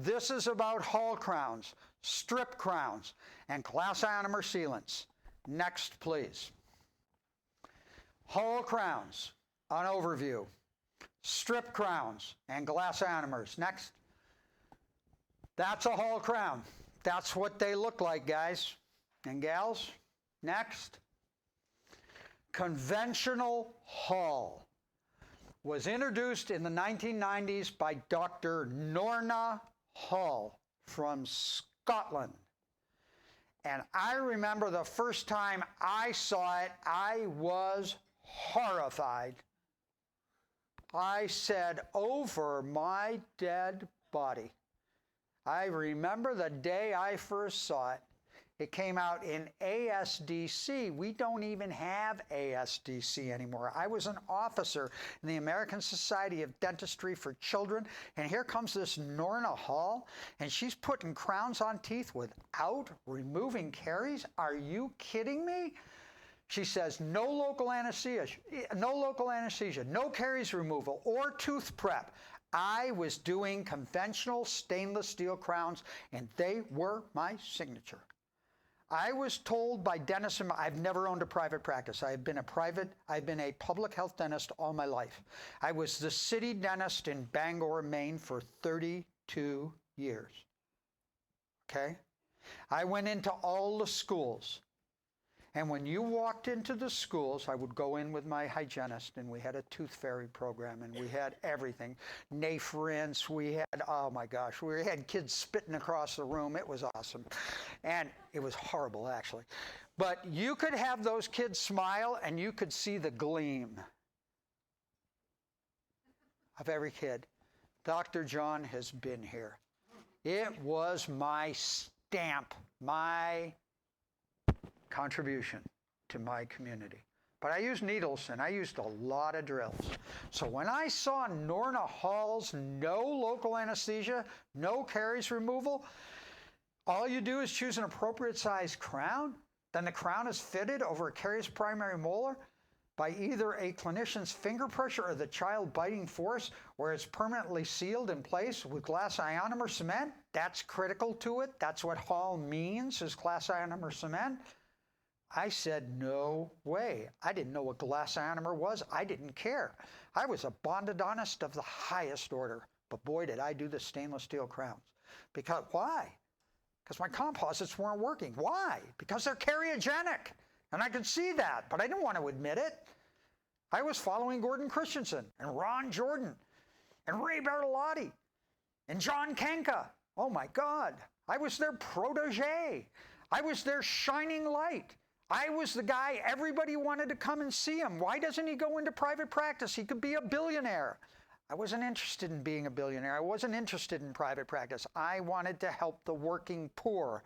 This is about Hall crowns, strip crowns, and glass ionomer sealants. Next, please. Hall crowns, an overview. Strip crowns and glass ionomers. Next. That's a Hall crown. That's what they look like, guys and gals. Next. Conventional Hall was introduced in the 1990s by Dr. Norna Hall from Scotland. And I remember the first time I saw it, I was horrified. I said, over my dead body. I remember the day I first saw it. It came out in ASDC. We don't even have ASDC anymore. I was an officer in the American Society of Dentistry for Children, and here comes this Norna Hall, and she's putting crowns on teeth without removing caries? Are you kidding me? She says no local anesthesia, no caries removal or tooth prep. I was doing conventional stainless steel crowns, and they were my signature. I was told by dentists, I've never owned a private practice. I've been a public health dentist all my life. I was the city dentist in Bangor, Maine for 32 years. Okay? I went into all the schools. And when you walked into the schools, I would go in with my hygienist, and we had a tooth fairy program, and we had everything. NAF rinse, we had, oh my gosh, we had kids spitting across the room. It was awesome. And it was horrible, actually. But you could have those kids smile, and you could see the gleam of every kid. Dr. John has been here. It was my stamp, my contribution to my community. But I used needles, and I used a lot of drills. So when I saw Norna Hall's no local anesthesia, no caries removal, all you do is choose an appropriate size crown, then the crown is fitted over a caries primary molar by either a clinician's finger pressure or the child biting force, where it's permanently sealed in place with glass ionomer cement. That's critical to it. That's what Hall means, is glass ionomer cement. I said, no way. I didn't know what glass ionomer was. I didn't care. I was a bondodontist of the highest order. But boy, did I do the stainless steel crowns. Because, why? Because my composites weren't working. Why? Because they're cariogenic. And I could see that, but I didn't want to admit it. I was following Gordon Christensen and Ron Jordan and Ray Bertolotti and John Kenka. Oh my God. I was their protege. I was their shining light. I was the guy everybody wanted to come and see him. Why doesn't he go into private practice? He could be a billionaire. I wasn't interested in being a billionaire. I wasn't interested in private practice. I wanted to help the working poor.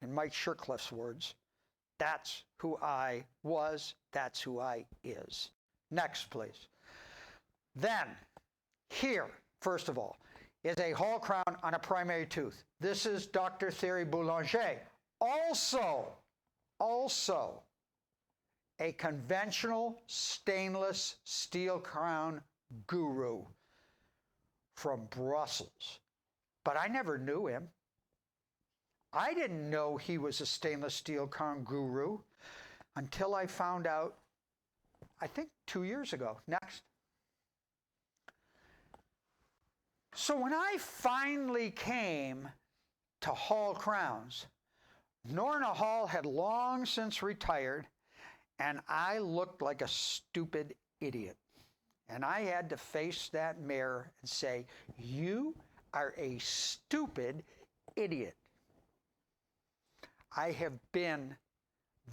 In Mike Shercliffe's words, that's who I was. That's who I is. Next, please. Then, here, first of all, is a Hall crown on a primary tooth. This is Dr. Thierry Boulanger. Also, a conventional stainless steel crown guru from Brussels. But I never knew him. I didn't know he was a stainless steel crown guru until I found out, I think 2 years ago. Next. So when I finally came to Hall crowns, Norna Hall had long since retired, and I looked like a stupid idiot. And I had to face that mirror and say, you are a stupid idiot. I have been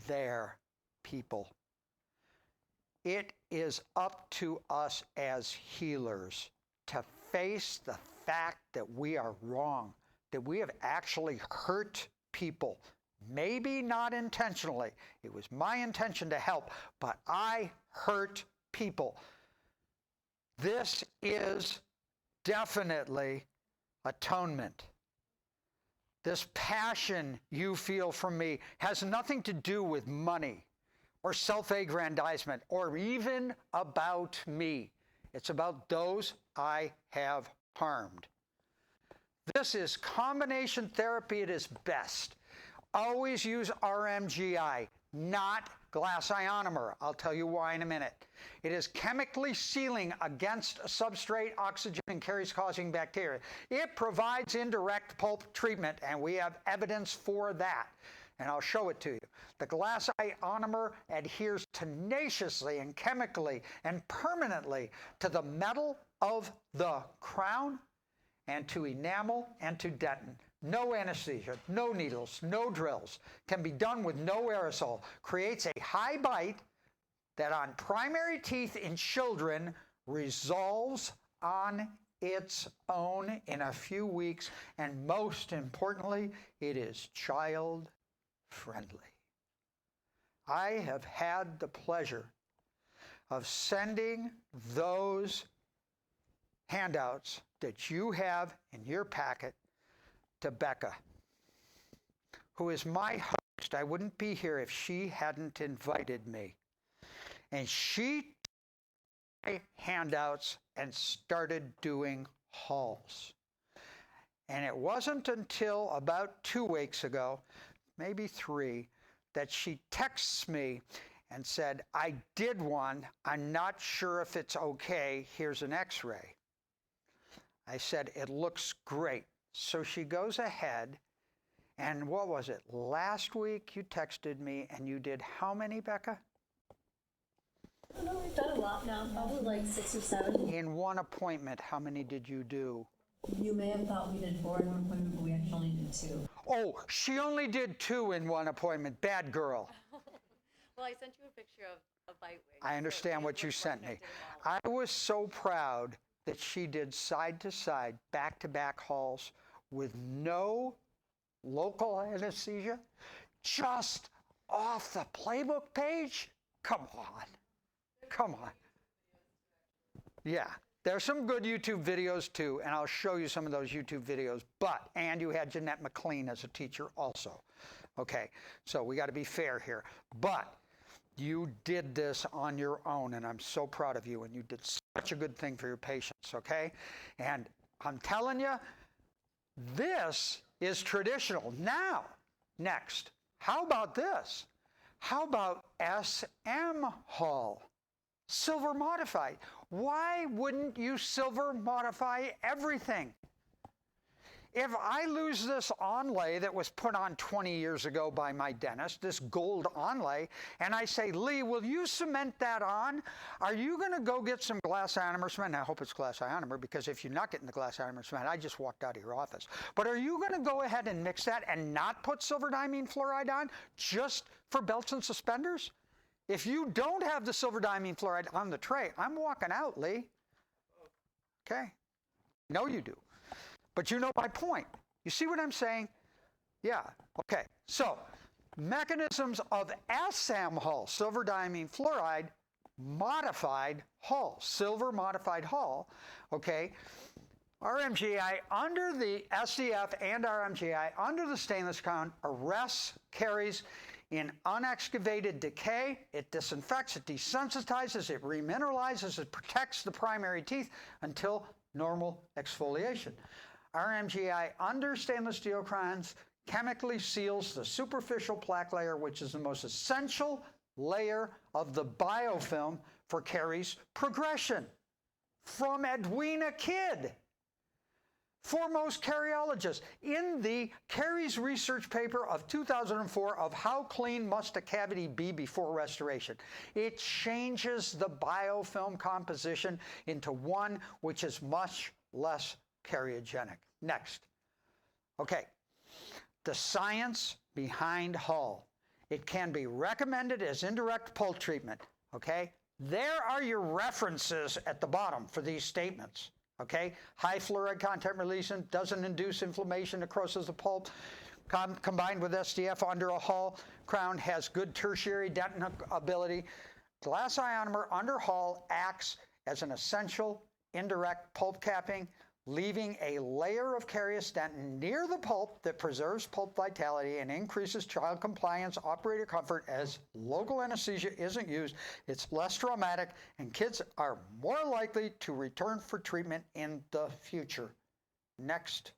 there, people. It is up to us as healers to face the fact that we are wrong, that we have actually hurt people. Maybe not intentionally. It was my intention to help, but I hurt people. This is definitely atonement. This passion you feel from me has nothing to do with money or self-aggrandizement or even about me. It's about those I have harmed. This is combination therapy at its best. Always use RMGI, not glass ionomer. I'll tell you why in a minute. It is chemically sealing against substrate, oxygen, and caries-causing bacteria. It provides indirect pulp treatment, and we have evidence for that. And I'll show it to you. The glass ionomer adheres tenaciously and chemically and permanently to the metal of the crown and to enamel and to dentin. No anesthesia, no needles, no drills. Can be done with no aerosol. Creates a high bite that on primary teeth in children resolves on its own in a few weeks. And most importantly, it is child friendly. I have had the pleasure of sending those handouts that you have in your packet to Becca, who is my host. I wouldn't be here if she hadn't invited me. And she took my handouts and started doing hauls. And it wasn't until about 2 weeks ago, maybe 3, that she texts me and said, I did one. I'm not sure if it's okay. Here's an x-ray. I said, it looks great. So she goes ahead, and what was it? Last week you texted me, and you did how many, Becca? I don't know, we've done a lot now, probably like 6 or 7. In one appointment, how many did you do? You may have thought we did 4 in one appointment, but we actually only did 2. Oh, she only did 2 in one appointment. Bad girl. Well, I sent you a picture of a bite wing. I understand what you sent me. I was so proud that she did side-to-side, back-to-back hauls with no local anesthesia, just off the playbook page. Come on. Come on. Yeah, there's some good YouTube videos too, and I'll show you some of those YouTube videos. And you had Jeanette McLean as a teacher also. Okay, so we got to be fair here. But you did this on your own, and I'm so proud of you, and you did such a good thing for your patients, okay? And I'm telling you, this is traditional. Now, next, how about this? How about SM Hall? Silver modified. Why wouldn't you silver modify everything? If I lose this onlay that was put on 20 years ago by my dentist, this gold onlay, and I say, Lee, will you cement that on? Are you going to go get some glass ionomer cement? And I hope it's glass ionomer, because if you're not getting the glass ionomer cement, I just walked out of your office. But are you going to go ahead and mix that and not put silver diamine fluoride on just for belts and suspenders? If you don't have the silver diamine fluoride on the tray, I'm walking out, Lee. Okay? No, you do. But you know my point. You see what I'm saying? Yeah. Okay. So, mechanisms of SM Hall, silver diamine fluoride, modified Hall, silver modified Hall, okay? RMGI under the SDF and RMGI under the stainless crown arrests caries in unexcavated decay. It disinfects, it desensitizes, it remineralizes, it protects the primary teeth until normal exfoliation. RMGI under stainless steel crowns chemically seals the superficial plaque layer, which is the most essential layer of the biofilm for caries progression. From Edwina Kidd, foremost cariologist, in the Caries research paper of 2004 of How Clean Must a Cavity Be Before Restoration. It changes the biofilm composition into one which is much less cariogenic. Next. Okay. The science behind Hall. It can be recommended as indirect pulp treatment. Okay. There are your references at the bottom for these statements. Okay. High fluoride content releasing, doesn't induce inflammation, necrosis of pulp. Combined with SDF under a Hall crown, has good tertiary dentin ability. Glass ionomer under Hall acts as an essential indirect pulp capping, leaving a layer of carious dentin near the pulp that preserves pulp vitality and increases child compliance, operator comfort as local anesthesia isn't used. It's less traumatic, and kids are more likely to return for treatment in the future. Next.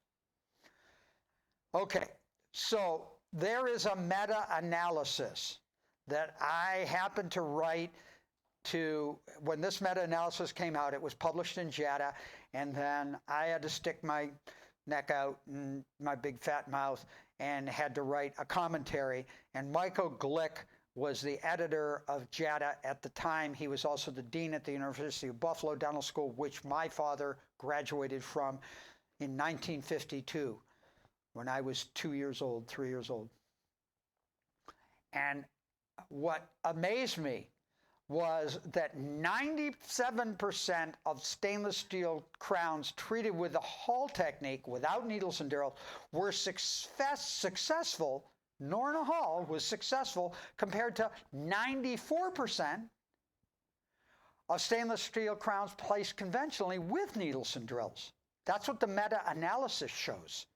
Okay, so there is a meta-analysis that I happened to write when this meta-analysis came out. It was published in JADA, and then I had to stick my neck out and my big fat mouth and had to write a commentary. And Michael Glick was the editor of JADA at the time. He was also the dean at the University of Buffalo Dental School, which my father graduated from in 1952 when I was 3 years old. And what amazed me was that 97% of stainless steel crowns treated with the Hall technique without needles and drills were successful. Norna Hall was successful compared to 94% of stainless steel crowns placed conventionally with needles and drills. That's what the meta-analysis shows.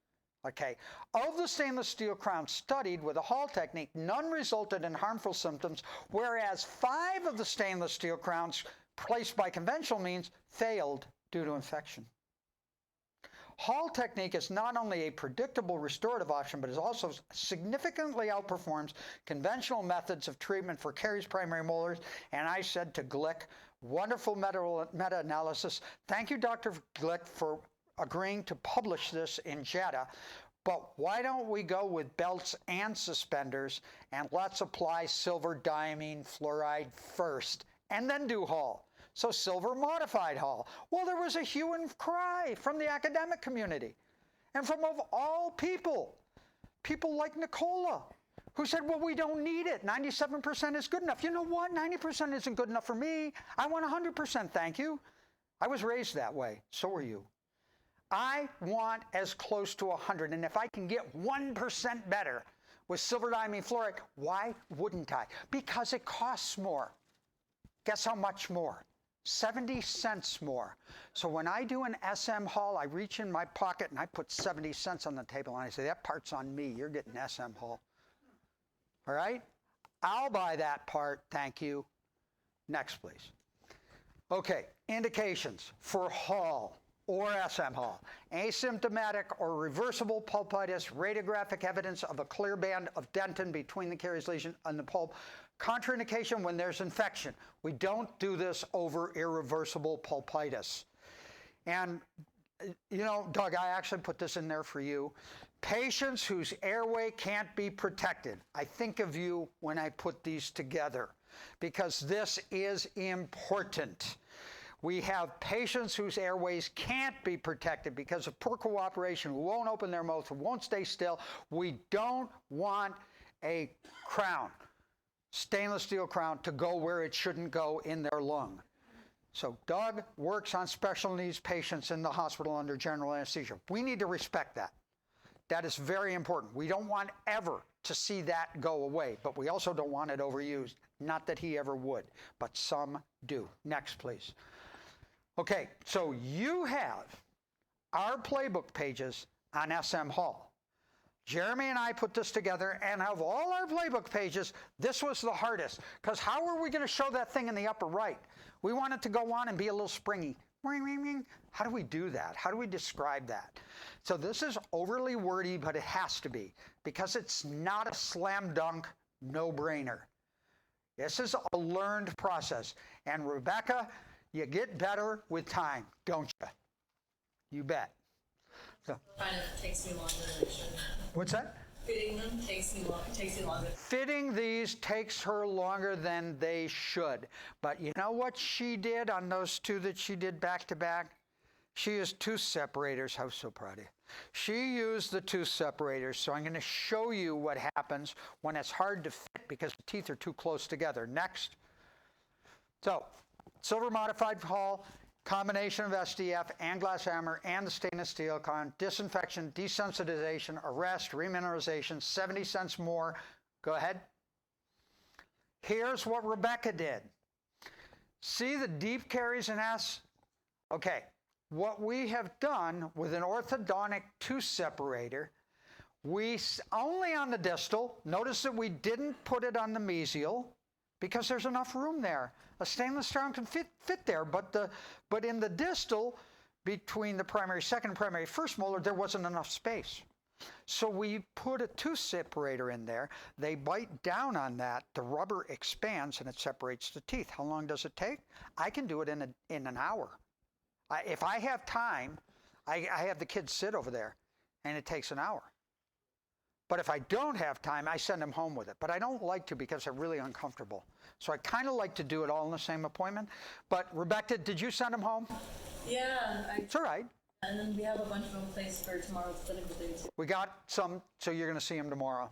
Okay, of the stainless steel crowns studied with the Hall technique, none resulted in harmful symptoms, whereas 5 of the stainless steel crowns placed by conventional means failed due to infection. Hall technique is not only a predictable restorative option, but it also significantly outperforms conventional methods of treatment for caries primary molars. And I said to Glick, wonderful meta-analysis. Thank you, Dr. Glick, for agreeing to publish this in JADA, but why don't we go with belts and suspenders, and let's apply silver diamine fluoride first and then do Hall. So silver modified Hall. Well, there was a hue and cry from the academic community and from of all people like Nicola, who said, well, we don't need it. 97% is good enough. You know what? 90% isn't good enough for me. I want 100%, thank you. I was raised that way. So were you. I want as close to 100, and if I can get 1% better with silver diamine fluoride, why wouldn't I? Because it costs more. Guess how much more? 70 cents more. So when I do an SM Hall, I reach in my pocket and I put 70 cents on the table and I say, that part's on me, you're getting SM Hall. All right? I'll buy that part, thank you. Next, please. Okay, indications for Hall or SM Hall. Asymptomatic or reversible pulpitis, radiographic evidence of a clear band of dentin between the caries lesion and the pulp. Contraindication when there's infection. We don't do this over irreversible pulpitis. And, you know, Doug, I actually put this in there for you. Patients whose airway can't be protected. I think of you when I put these together because this is important. We have patients whose airways can't be protected because of poor cooperation, who won't open their mouth, who won't stay still. We don't want a crown, stainless steel crown, to go where it shouldn't go in their lung. So Doug works on special needs patients in the hospital under general anesthesia. We need to respect that. That is very important. We don't want ever to see that go away, but we also don't want it overused. Not that he ever would, but some do. Next, please. Okay, so you have our playbook pages on SM Hall. Jeremy and I put this together, and of all our playbook pages, this was the hardest, because how are we going to show that thing in the upper right? We want it to go on and be a little springy. How do we do that? How do we describe that? So this is overly wordy, but it has to be, because it's not a slam dunk, no-brainer. This is a learned process. And Rebecca, you get better with time, don't you? You bet. So, Kind of takes me longer than it should. what's that? Fitting them takes me longer. Fitting these takes her longer than they should. But you know what she did on those two that she did back to back? She used tooth separators. I was so proud of you. She used the tooth separators. So I'm going to show you what happens when it's hard to fit because the teeth are too close together. Next. So, silver modified Hall, combination of SDF and glass hammer and the stainless steel con, disinfection, desensitization, arrest, remineralization, 70 cents more. Go ahead. Here's what Rebecca did. See the deep caries in S? Okay, what we have done with an orthodontic tooth separator, we only on the distal, notice that we didn't put it on the mesial because there's enough room there. A stainless steel can fit there, but in the distal, between the primary second and primary first molar, there wasn't enough space. So we put a tooth separator in there. They bite down on that. The rubber expands and it separates the teeth. How long does it take? I can do it in an hour. If I have time, I have the kids sit over there, and it takes an hour. But if I don't have time, I send them home with it. But I don't like to because they're really uncomfortable. So I kind of like to do it all in the same appointment. But Rebecca, did you send them home? Yeah, It's all right. and then we have a bunch of them placed for tomorrow's clinical day too. We got some, so you're going to see them tomorrow.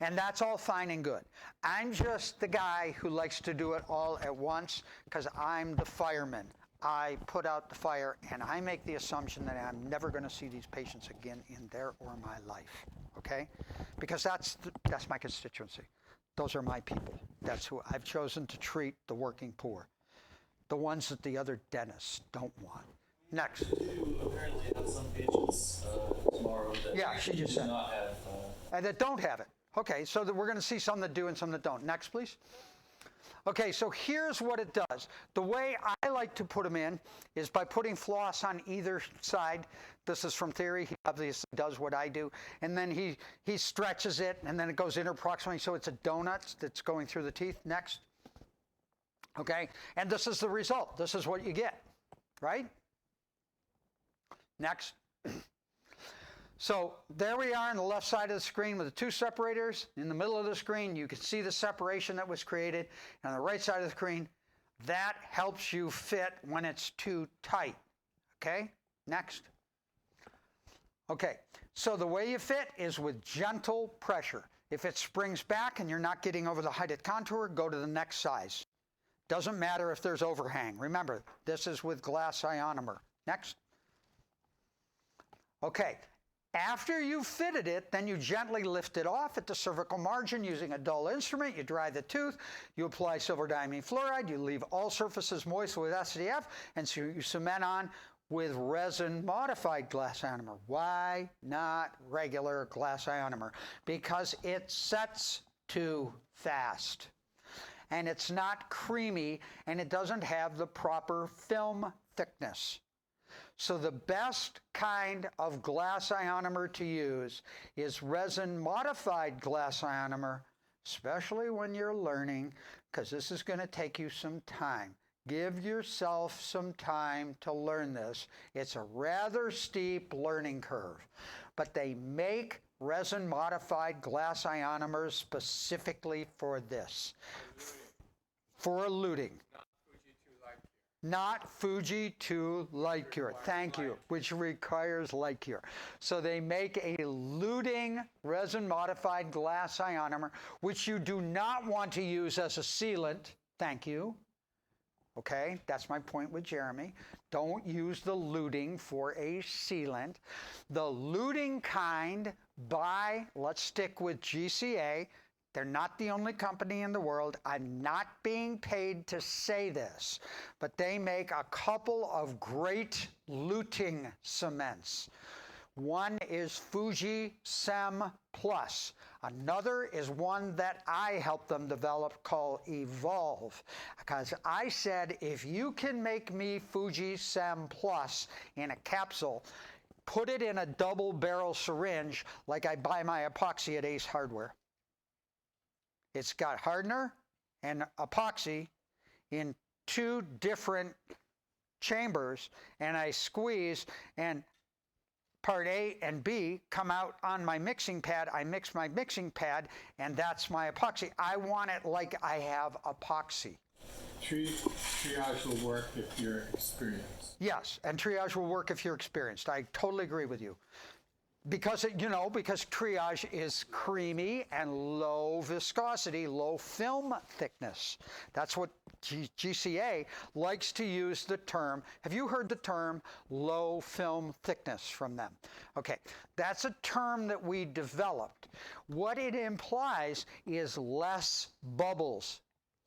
And that's all fine and good. I'm just the guy who likes to do it all at once because I'm the fireman. I put out the fire, and I make the assumption that I'm never going to see these patients again in their or my life, okay? Because that's my constituency. Those are my people. That's who I've chosen to treat the working poor, the ones that the other dentists don't want. Next. You apparently have some patients tomorrow that Yeah, she just do said. not have. And that don't have it. Okay, so we're going to see some that do and some that don't. Next, please. Okay, so here's what it does. The way I like to put them in is by putting floss on either side. This is from theory. He obviously does what I do. And then he stretches it, and then it goes interproximally, so it's a donut that's going through the teeth. Next. Okay, and this is the result. This is what you get, right? Next. So there we are on the left side of the screen with the two separators. In the middle of the screen, you can see the separation that was created. And on the right side of the screen, that helps you fit when it's too tight. Okay? Next. Okay, so the way you fit is with gentle pressure. If it springs back and you're not getting over the heighted contour, go to the next size. Doesn't matter if there's overhang. Remember, this is with glass ionomer. Next. Okay. After you've fitted it, then you gently lift it off at the cervical margin using a dull instrument. You dry the tooth. You apply silver diamine fluoride. You leave all surfaces moist with SDF, and so you cement on with resin-modified glass ionomer. Why not regular glass ionomer? Because it sets too fast. And it's not creamy, and it doesn't have the proper film thickness. So the best kind of glass ionomer to use is resin-modified glass ionomer, especially when you're learning, because this is going to take you some time. Give yourself some time to learn this. It's a rather steep learning curve, but they make resin-modified glass ionomers specifically for this, for eluting. Not Fuji 2 light cure, thank you, which requires light cure. So they make a eluting resin-modified glass ionomer, which you do not want to use as a sealant, thank you. Okay, that's my point with Jeremy. Don't use the luting for a sealant. The luting kind let's stick with GCA. They're not the only company in the world. I'm not being paid to say this, but they make a couple of great luting cements. One is Fuji Sem Plus. Another is one that I helped them develop called Evolve. Because I said, if you can make me Fuji Sem Plus in a capsule, put it in a double barrel syringe like I buy my epoxy at Ace Hardware. It's got hardener and epoxy in two different chambers, and I squeeze, and part A and B come out on my mixing pad. I mix my mixing pad, and that's my epoxy. I want it like I have epoxy. Triage will work if you're experienced. Yes, and triage will work if you're experienced. I totally agree with you. Because, because triage is creamy and low viscosity, low film thickness. That's what GCA likes to use the term. Have you heard the term low film thickness from them? Okay, that's a term that we developed. What it implies is less bubbles.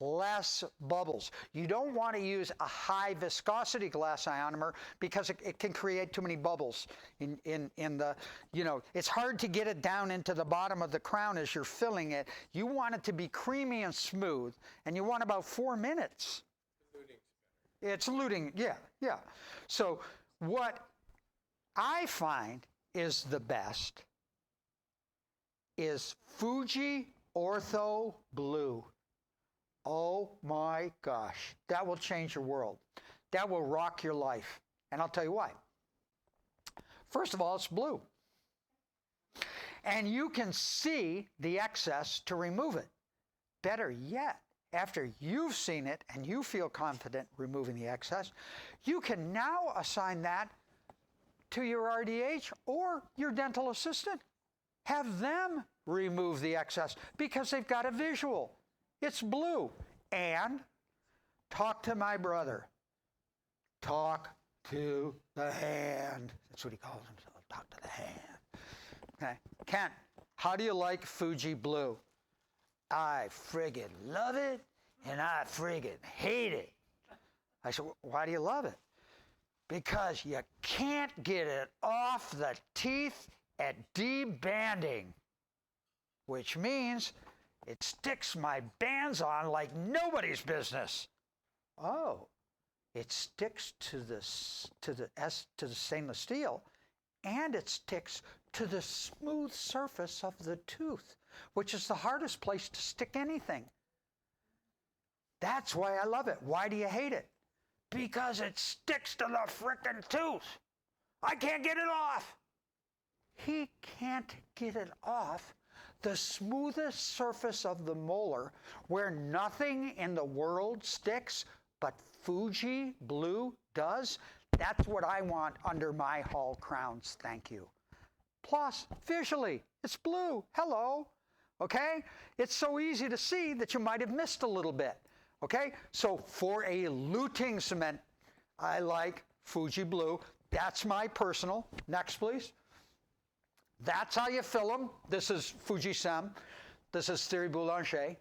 Less bubbles. You don't want to use a high viscosity glass ionomer because it can create too many bubbles in the, it's hard to get it down into the bottom of the crown as you're filling it. You want it to be creamy and smooth, and you want about 4 minutes. It's eluting, yeah. So what I find is the best is Fuji Ortho Blue. Oh my gosh, that will change your world. That will rock your life. And I'll tell you why. First of all, it's blue. And you can see the excess to remove it. Better yet, after you've seen it and you feel confident removing the excess, you can now assign that to your RDH or your dental assistant. Have them remove the excess because they've got a visual. It's blue. And talk to my brother. Talk to the hand. That's what he calls himself. Talk to the hand. Okay. Kent, how do you like Fuji Blue? I friggin' love it and I friggin' hate it. I said, why do you love it? Because you can't get it off the teeth at debanding, which means it sticks my bands on like nobody's business. Oh, it sticks to the stainless steel, and it sticks to the smooth surface of the tooth, which is the hardest place to stick anything. That's why I love it. Why do you hate it? Because it sticks to the frickin' tooth. I can't get it off. He can't get it off the smoothest surface of the molar where nothing in the world sticks, but Fuji Blue does. That's what I want under my Hall crowns. Thank you. Plus, visually, it's blue. Hello. Okay? It's so easy to see that you might have missed a little bit. Okay? So for a luting cement, I like Fuji Blue. That's my personal. Next, please. That's how you fill them. This is Fuji Sem. This is Thierry Boulanger.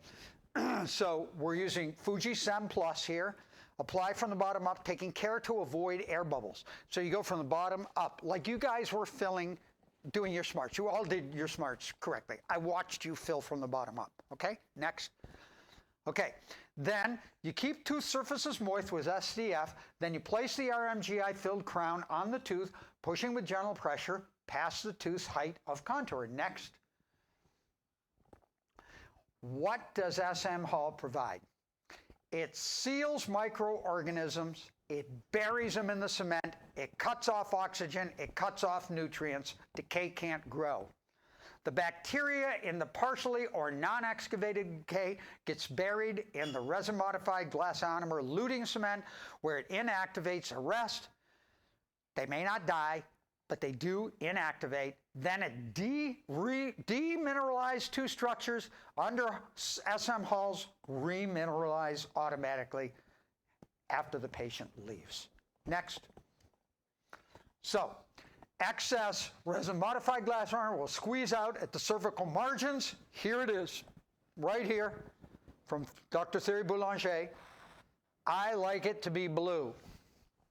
So we're using Fuji Sem Plus here. Apply from the bottom up, taking care to avoid air bubbles. So you go from the bottom up, like you guys were filling, doing your smarts. You all did your smarts correctly. I watched you fill from the bottom up. Okay, next. Okay, then you keep tooth surfaces moist with SDF. Then you place the RMGI filled crown on the tooth, pushing with gentle pressure past the tooth's height of contour. Next. What does SM Hall provide? It seals microorganisms, it buries them in the cement, it cuts off oxygen, it cuts off nutrients. Decay can't grow. The bacteria in the partially or non-excavated decay gets buried in the resin-modified glass ionomer luting cement where it inactivates arrest. They may not die, but they do inactivate. Then it demineralized two structures under SM Halls, remineralize automatically after the patient leaves. Next. So, excess resin-modified glass armor will squeeze out at the cervical margins. Here it is, right here, from Dr. Thierry Boulanger. I like it to be blue,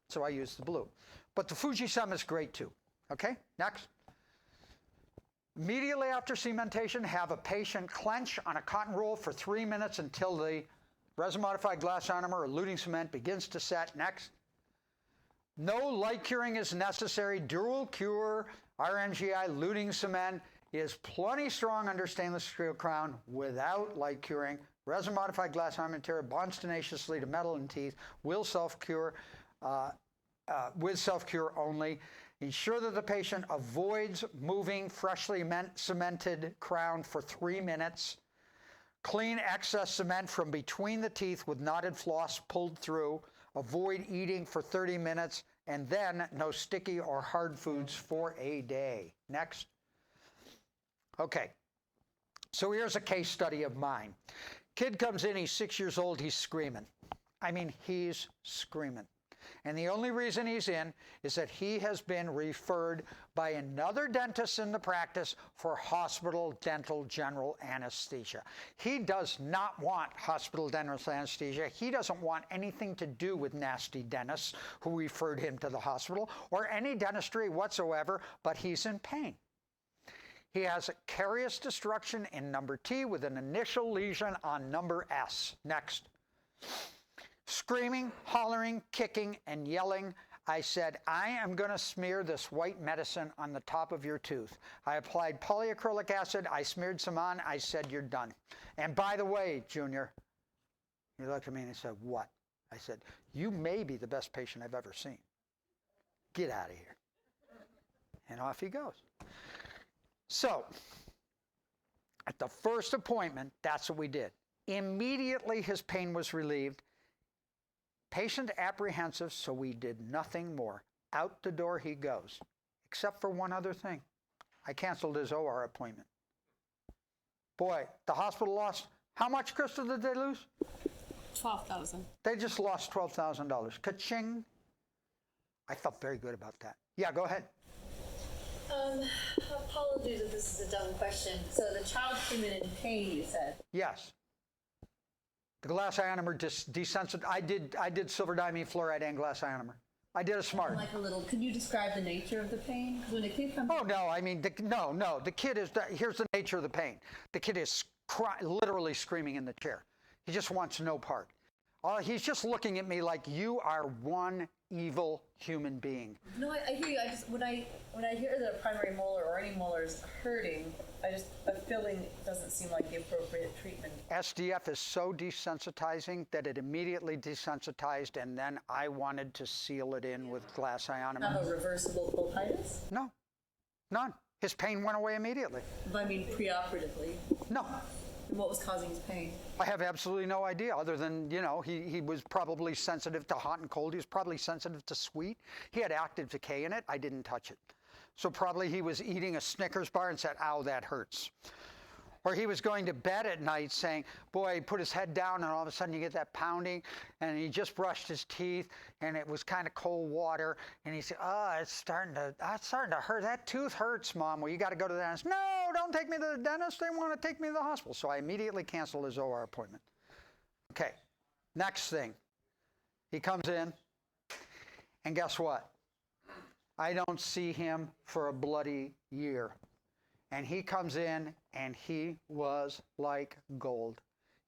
so I use the blue. But the Fuji Sem is great too. Okay, next. Immediately after cementation, have a patient clench on a cotton roll for 3 minutes until the resin-modified glass ionomer or luting cement begins to set. Next. No light curing is necessary. Dual cure RMGI luting cement is plenty strong under stainless steel crown without light curing. Resin-modified glass ionomer material bonds tenaciously to metal and teeth. Will self-cure with self-cure only. Ensure that the patient avoids moving freshly cemented crown for 3 minutes. Clean excess cement from between the teeth with knotted floss pulled through. Avoid eating for 30 minutes. And then no sticky or hard foods for a day. Next. Okay. So here's a case study of mine. Kid comes in, he's 6 years old, he's screaming. I mean, he's screaming. And the only reason he's in is that he has been referred by another dentist in the practice for hospital dental general anesthesia. He does not want hospital dental anesthesia. He doesn't want anything to do with nasty dentists who referred him to the hospital or any dentistry whatsoever, but he's in pain. He has caries destruction in number T with an initial lesion on number S. Next. Screaming, hollering, kicking, and yelling I said, I am going to smear this white medicine on the top of your tooth. I applied polyacrylic acid. I smeared some on. I said, you're done. And by the way, Junior, he looked at me and he said, what? I said, you may be the best patient I've ever seen. Get out of here. And off he goes. So, at the first appointment, that's what we did. Immediately his pain was relieved. Patient apprehensive, so we did nothing more. Out the door he goes, except for one other thing. I canceled his OR appointment. Boy, the hospital lost, how much, Crystal, did they lose? $12,000. They just lost $12,000. Ka-ching. I felt very good about that. Yeah, go ahead. Apologies if this is a dumb question. So the child came in pain, you said? Yes. The glass ionomer desensitized. I did silver diamine fluoride and glass ionomer. I did a smart. Like a little, could you describe the nature of the pain? Because when a kid comes Oh, no, I mean, no. The kid is, here's the nature of the pain. The kid is literally screaming in the chair. He just wants no part. He's just looking at me like you are one evil human being. No, I hear you. I just when I hear that a primary molar or any molar is hurting, a filling doesn't seem like the appropriate treatment. SDF is so desensitizing that it immediately desensitized, and then I wanted to seal it in with glass ionomer. Have a reversible pulpitis? No, none. His pain went away immediately. I mean, preoperatively. No. And what was causing his pain? I have absolutely no idea, other than, he was probably sensitive to hot and cold. He was probably sensitive to sweet. He had active decay in it. I didn't touch it. So probably he was eating a Snickers bar and said, ow, that hurts. Or he was going to bed at night saying, boy, he put his head down and all of a sudden you get that pounding, and he just brushed his teeth and it was kind of cold water, and he said, it's starting to hurt. That tooth hurts, Mom. Well, you got to go to the dentist. No, don't take me to the dentist. They want to take me to the hospital. So I immediately canceled his OR appointment. Okay, next thing. He comes in, and guess what? I don't see him for a bloody year. And he comes in, and he was like gold.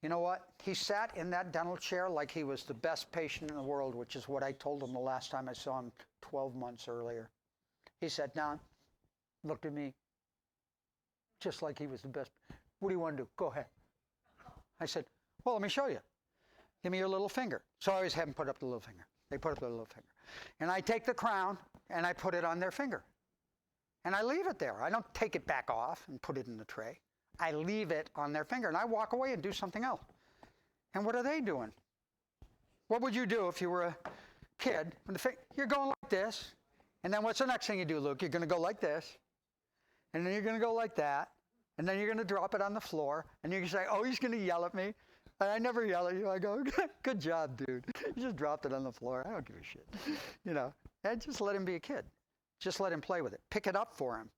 You know what? He sat in that dental chair like he was the best patient in the world, which is what I told him the last time I saw him 12 months earlier. He sat down, looked at me, just like he was the best. What do you want to do? Go ahead. I said, well, let me show you. Give me your little finger. So I always have them put up the little finger. They put up their little finger. And I take the crown, and I put it on their finger. And I leave it there. I don't take it back off and put it in the tray. I leave it on their finger, and I walk away and do something else. And what are they doing? What would you do if you were a kid? You're going like this, and then what's the next thing you do, Luke? You're going to go like this, and then you're going to go like that, and then you're going to drop it on the floor, and you're going to say, oh, he's going to yell at me. And I never yell at you. I go, good job, dude. You just dropped it on the floor. I don't give a shit. And just let him be a kid. Just let him play with it. Pick it up for him.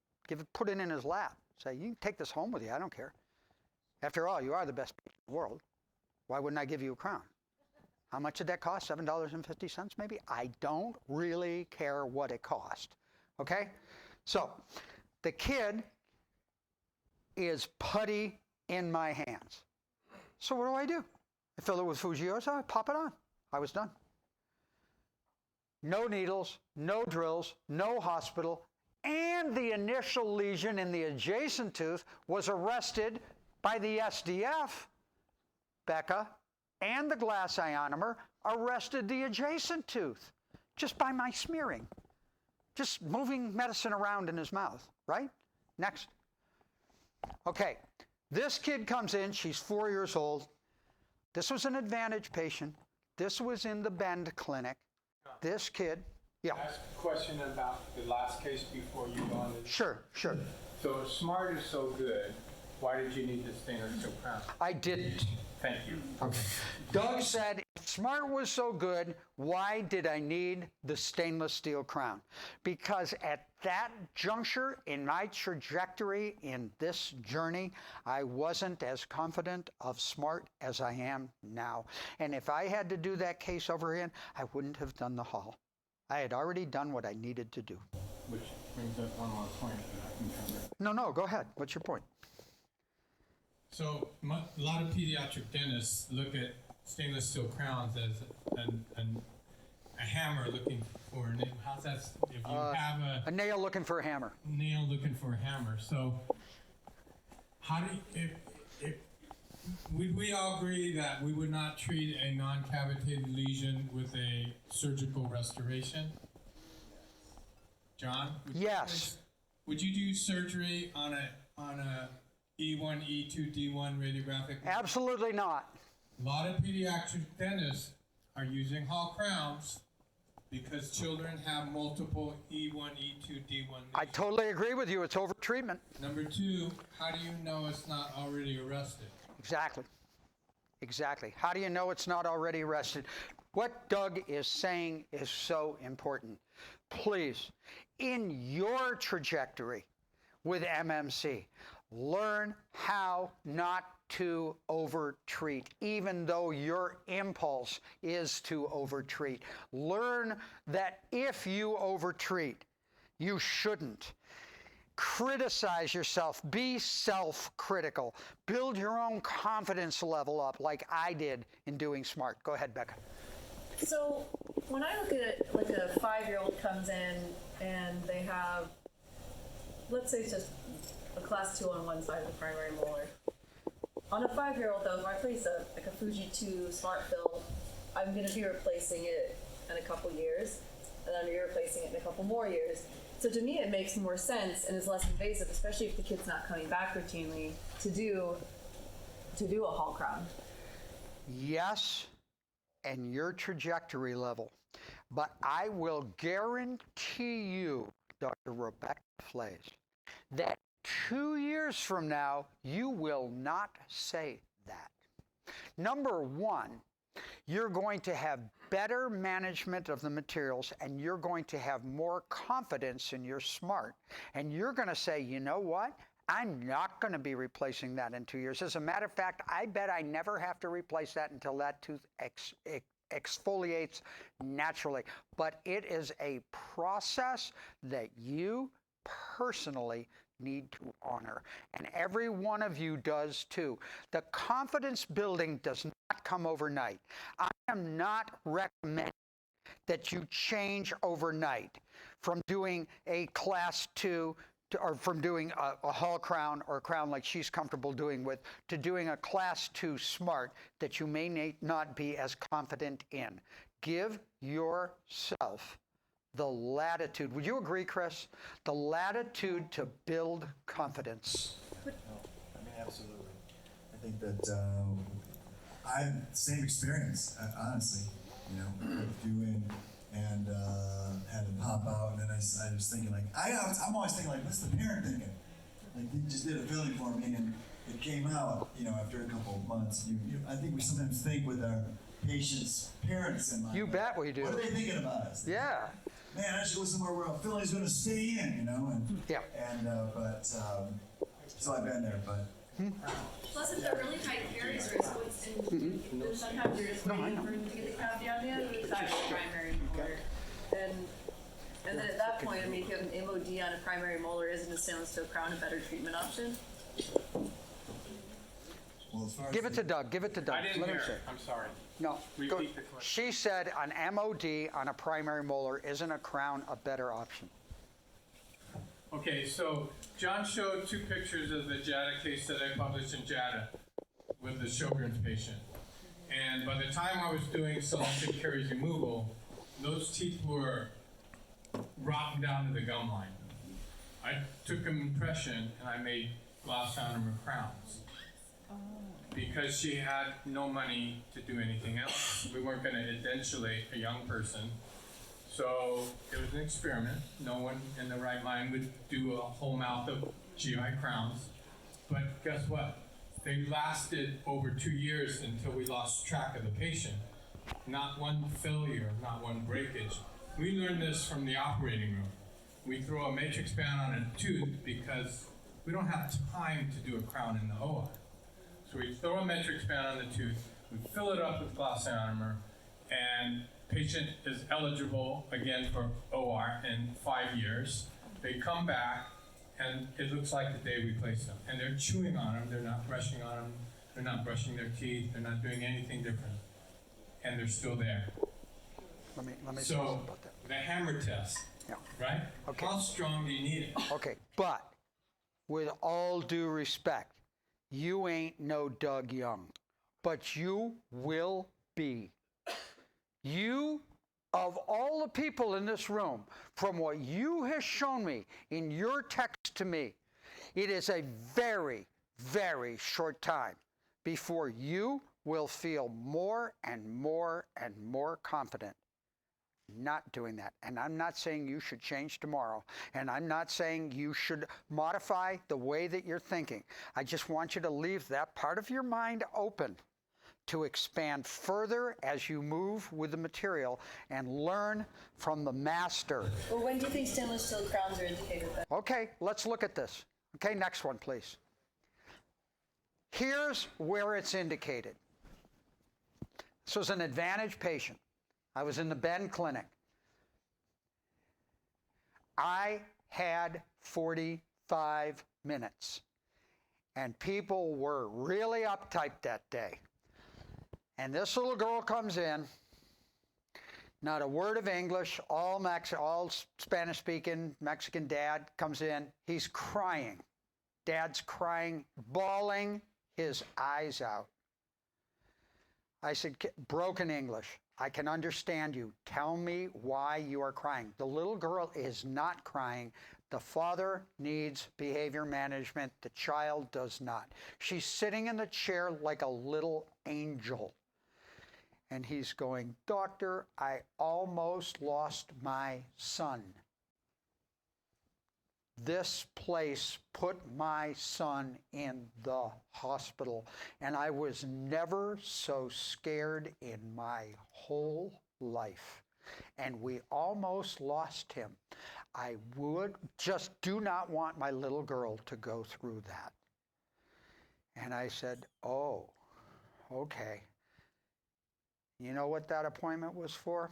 Put it in his lap. Say, you can take this home with you. I don't care. After all, you are the best in the world. Why wouldn't I give you a crown? How much did that cost? $7.50 maybe? I don't really care what it cost. Okay? So, the kid is putty in my hands. So what do? I fill it with Fugiosa, I pop it on. I was done. No needles, no drills, no hospital, and the initial lesion in the adjacent tooth was arrested by the SDF. Becca and the glass ionomer arrested the adjacent tooth just by my smearing, just moving medicine around in his mouth, right? Next. Okay, this kid comes in, she's 4 years old. This was an Advantage patient. This was in the Bend clinic. This kid, yeah. Ask a question about the last case before you go on. Sure. So if SMART is so good, why did you need the stainless steel crown? I didn't. Thank you. Doug said, if SMART was so good, why did I need the stainless steel crown? Because at that juncture in my trajectory in this journey, I wasn't as confident of SMART as I am now. And if I had to do that case over again, I wouldn't have done the Hall. I had already done what I needed to do. Which brings up one more point that I can cover. No, go ahead. What's your point? So a lot of pediatric dentists look at stainless steel crowns as an a hammer looking for a nail. How's that? If you have A nail looking for a hammer. nail looking for a hammer. So, how do you, if would we all agree that we would not treat a non-cavitated lesion with a surgical restoration? John? Yes. Would you do surgery on a E1, E2, D1 radiographic? Absolutely not. A lot of pediatric dentists are using Hall crowns because children have multiple E1, E2, D1 I lesions. totally agree with you. It's over treatment. Number two, how do you know it's not already arrested? Exactly. Exactly. How do you know it's not already arrested? What Doug is saying is so important. Please, in your trajectory with MMC, learn how not to overtreat, even though your impulse is to overtreat. Learn that if you overtreat, you shouldn't. Criticize yourself. Be self-critical. Build your own confidence level up like I did in doing SMART. Go ahead, Becca. So when I look at it, like a 5-year-old comes in and they have, let's say it's just a class 2 on one side of the primary molar. On a 5-year-old though, if I place a Fuji 2 Smart Fill, I'm going to be replacing it in a couple years, and then you're replacing it in a couple more years. So to me, it makes more sense and is less invasive, especially if the kid's not coming back routinely, to do a Hall crown. Yes, and your trajectory level. But I will guarantee you, Dr. Rebecca Flays, that 2 years from now, you will not say that. Number one, you're going to have better management of the materials and you're going to have more confidence in your SMART. And you're going to say, you know what? I'm not going to be replacing that in 2 years. As a matter of fact, I bet I never have to replace that until that tooth exfoliates naturally. But it is a process that you personally need to honor. And every one of you does too. The confidence building does not come overnight. I am not recommending that you change overnight from doing a class 2 or from doing a Hall crown or a crown like she's comfortable doing with, to doing a class 2 SMART that you may not be as confident in. Give yourself the latitude. Would you agree, Chris? The latitude to build confidence. No, I mean, absolutely. I think that I had the same experience, honestly, doing and had to pop out, and then I was thinking, like, I'm always thinking, like, what's the parent thinking? Like, they just did a filling for me, and it came out, after a couple of months. I think we sometimes think with our patients' parents in mind. You bet we do. What are they thinking about us? Yeah. Man, I should go somewhere where a filling's going to stay in, and Yeah. So I've been there, but. Plus, if they're really tight caries risk, then sometimes you're just waiting for them to get the cavity on the other side of the primary molar. And then at that point, I mean, if you have an MOD on a primary molar, isn't a stones to a crown a better treatment option? Well, as far as Give it to Doug. Give it to Doug. I didn't Let him hear say. it. I'm sorry. No. Repeat Go. the question. She said an MOD on a primary molar isn't a crown a better option. Okay, so John showed 2 pictures of the JADA case that I published in JADA with the Sjogren's patient. And by the time I was doing selective caries removal, those teeth were rotten down to the gum line. I took an impression and I made glass ionomer crowns. Because she had no money to do anything else. We weren't going to edentulate a young person. So it was an experiment. No one in the right mind would do a whole mouth of GI crowns. But guess what? They lasted over 2 years until we lost track of the patient. Not one failure, not one breakage. We learned this from the operating room. We throw a matrix band on a tooth because we don't have time to do a crown in the OR. So we throw a matrix band on the tooth, we fill it up with glass ionomer, and patient is eligible again for OR in 5 years. They come back, and it looks like the day we placed them. And they're chewing on them, they're not brushing on them, they're not brushing their teeth, they're not doing anything different. And they're still there. Let me say So, something about that. the hammer test, Yeah. right? Okay. How strong do you need it? Okay, but with all due respect, you ain't no Doug Young, but you will be. You, of all the people in this room, from what you have shown me in your text to me, it is a very, very short time before you will feel more and more and more confident not doing that. And I'm not saying you should change tomorrow. And I'm not saying you should modify the way that you're thinking. I just want you to leave that part of your mind open to expand further as you move with the material and learn from the master. Well, when do you think stainless steel crowns are indicated then? Okay, let's look at this. Okay, next one, please. Here's where it's indicated. This was an Advantage patient. I was in the Bend Clinic. I had 45 minutes, and people were really uptight that day. And this little girl comes in, not a word of English, all Spanish-speaking Mexican dad comes in. He's crying. Dad's crying, bawling his eyes out. I said, broken English, I can understand you. Tell me why you are crying. The little girl is not crying. The father needs behavior management. The child does not. She's sitting in the chair like a little angel. And he's going, Doctor, I almost lost my son. This place put my son in the hospital, and I was never so scared in my whole life. And we almost lost him. I would just do not want my little girl to go through that. And I said, oh, okay. You know what that appointment was for?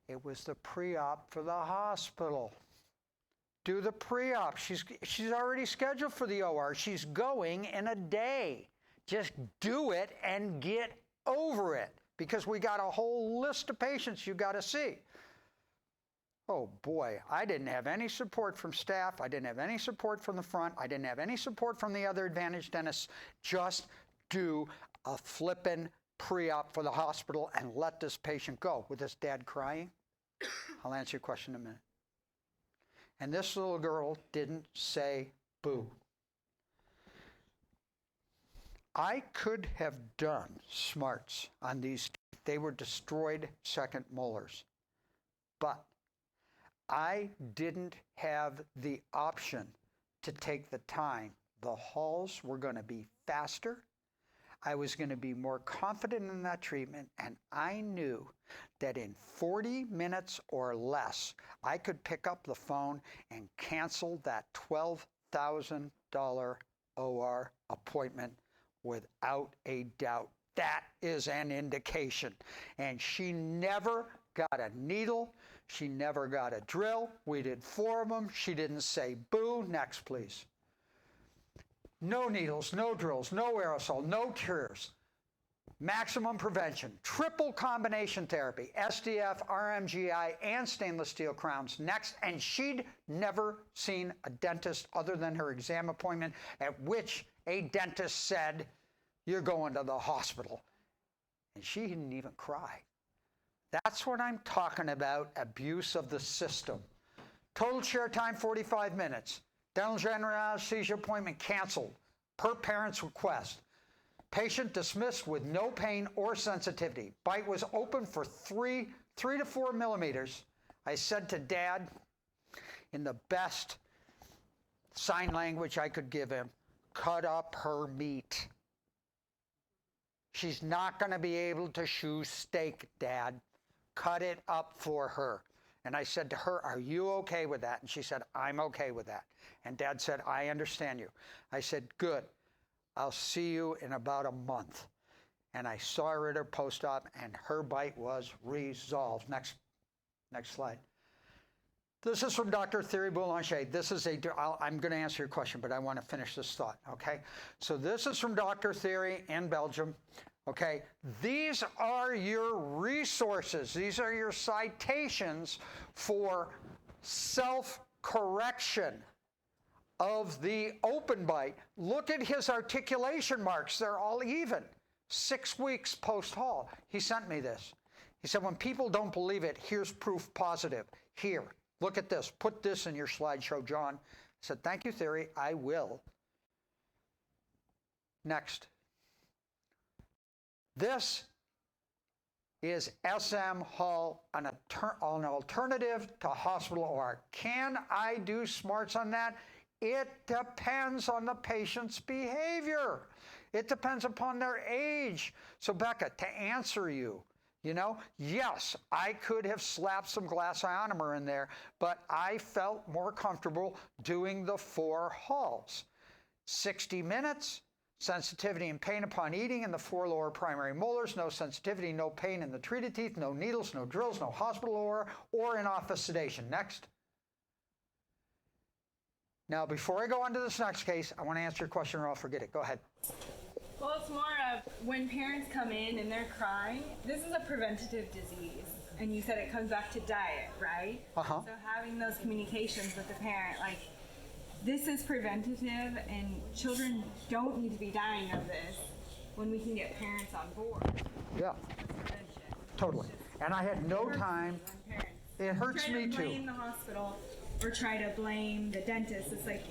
It was the pre-op for the hospital. Do the pre-op. She's already scheduled for the OR. She's going in a day. Just do it and get over it, because we got a whole list of patients you got to see. Oh boy, I didn't have any support from staff. I didn't have any support from the front. I didn't have any support from the other Advantage dentists. Just do a flippin' pre-op for the hospital and let this patient go. With this dad crying? I'll answer your question in a minute. And this little girl didn't say boo. I could have done smarts on these teeth. They were destroyed second molars. But I didn't have the option to take the time. The hauls were going to be faster. I was going to be more confident in that treatment, and I knew that in 40 minutes or less, I could pick up the phone and cancel that $12,000 OR appointment without a doubt. That is an indication. And she never got a needle. She never got a drill. We did 4 of them. She didn't say boo. Next, please. No needles, no drills, no aerosol, no tears. Maximum prevention, triple combination therapy, SDF, RMGI, and stainless steel crowns. Next, and she'd never seen a dentist other than her exam appointment, at which a dentist said, you're going to the hospital. And she didn't even cry. That's what I'm talking about, abuse of the system. Total chair time, 45 minutes. Dental general anesthesia appointment canceled per parent's request. Patient dismissed with no pain or sensitivity. Bite was open for 3 to 4 millimeters. I said to Dad, in the best sign language I could give him, cut up her meat. She's not going to be able to chew steak, Dad. Cut it up for her. And I said to her, are you okay with that? And she said, I'm okay with that. And Dad said, I understand you. I said, good. I'll see you in about a month. And I saw her at her post-op, and her bite was resolved. Next slide. This is from Dr. Thierry Boulanger. I'm going to answer your question, but I want to finish this thought, okay? So this is from Dr. Thierry in Belgium. Okay, these are your resources. These are your citations for self-correction of the open bite. Look at his articulation marks. They're all even. 6 weeks post-haul. He sent me this. He said, when people don't believe it, here's proof positive. Here, look at this. Put this in your slideshow, John. I said, thank you, Theory. I will. Next. This is SM Hull, an alternative to hospital OR. Can I do smarts on that? It depends on the patient's behavior. It depends upon their age. So Becca, to answer you, yes, I could have slapped some glass ionomer in there, but I felt more comfortable doing the 4 hulls. 60 minutes, sensitivity and pain upon eating in the 4 lower primary molars, no sensitivity, no pain in the treated teeth, no needles, no drills, no hospital or in-office sedation. Next. Now, before I go on to this next case, I want to answer your question or I'll forget it. Go ahead. Well, it's more of when parents come in and they're crying, this is a preventative disease. And you said it comes back to diet, right? Uh-huh. So having those communications with the parent, like, this is preventative and children don't need to be dying of this when we can get parents on board. Yeah, totally. And I had no time. It hurts me Try to too. blame the hospital or try to blame the dentist. It's like,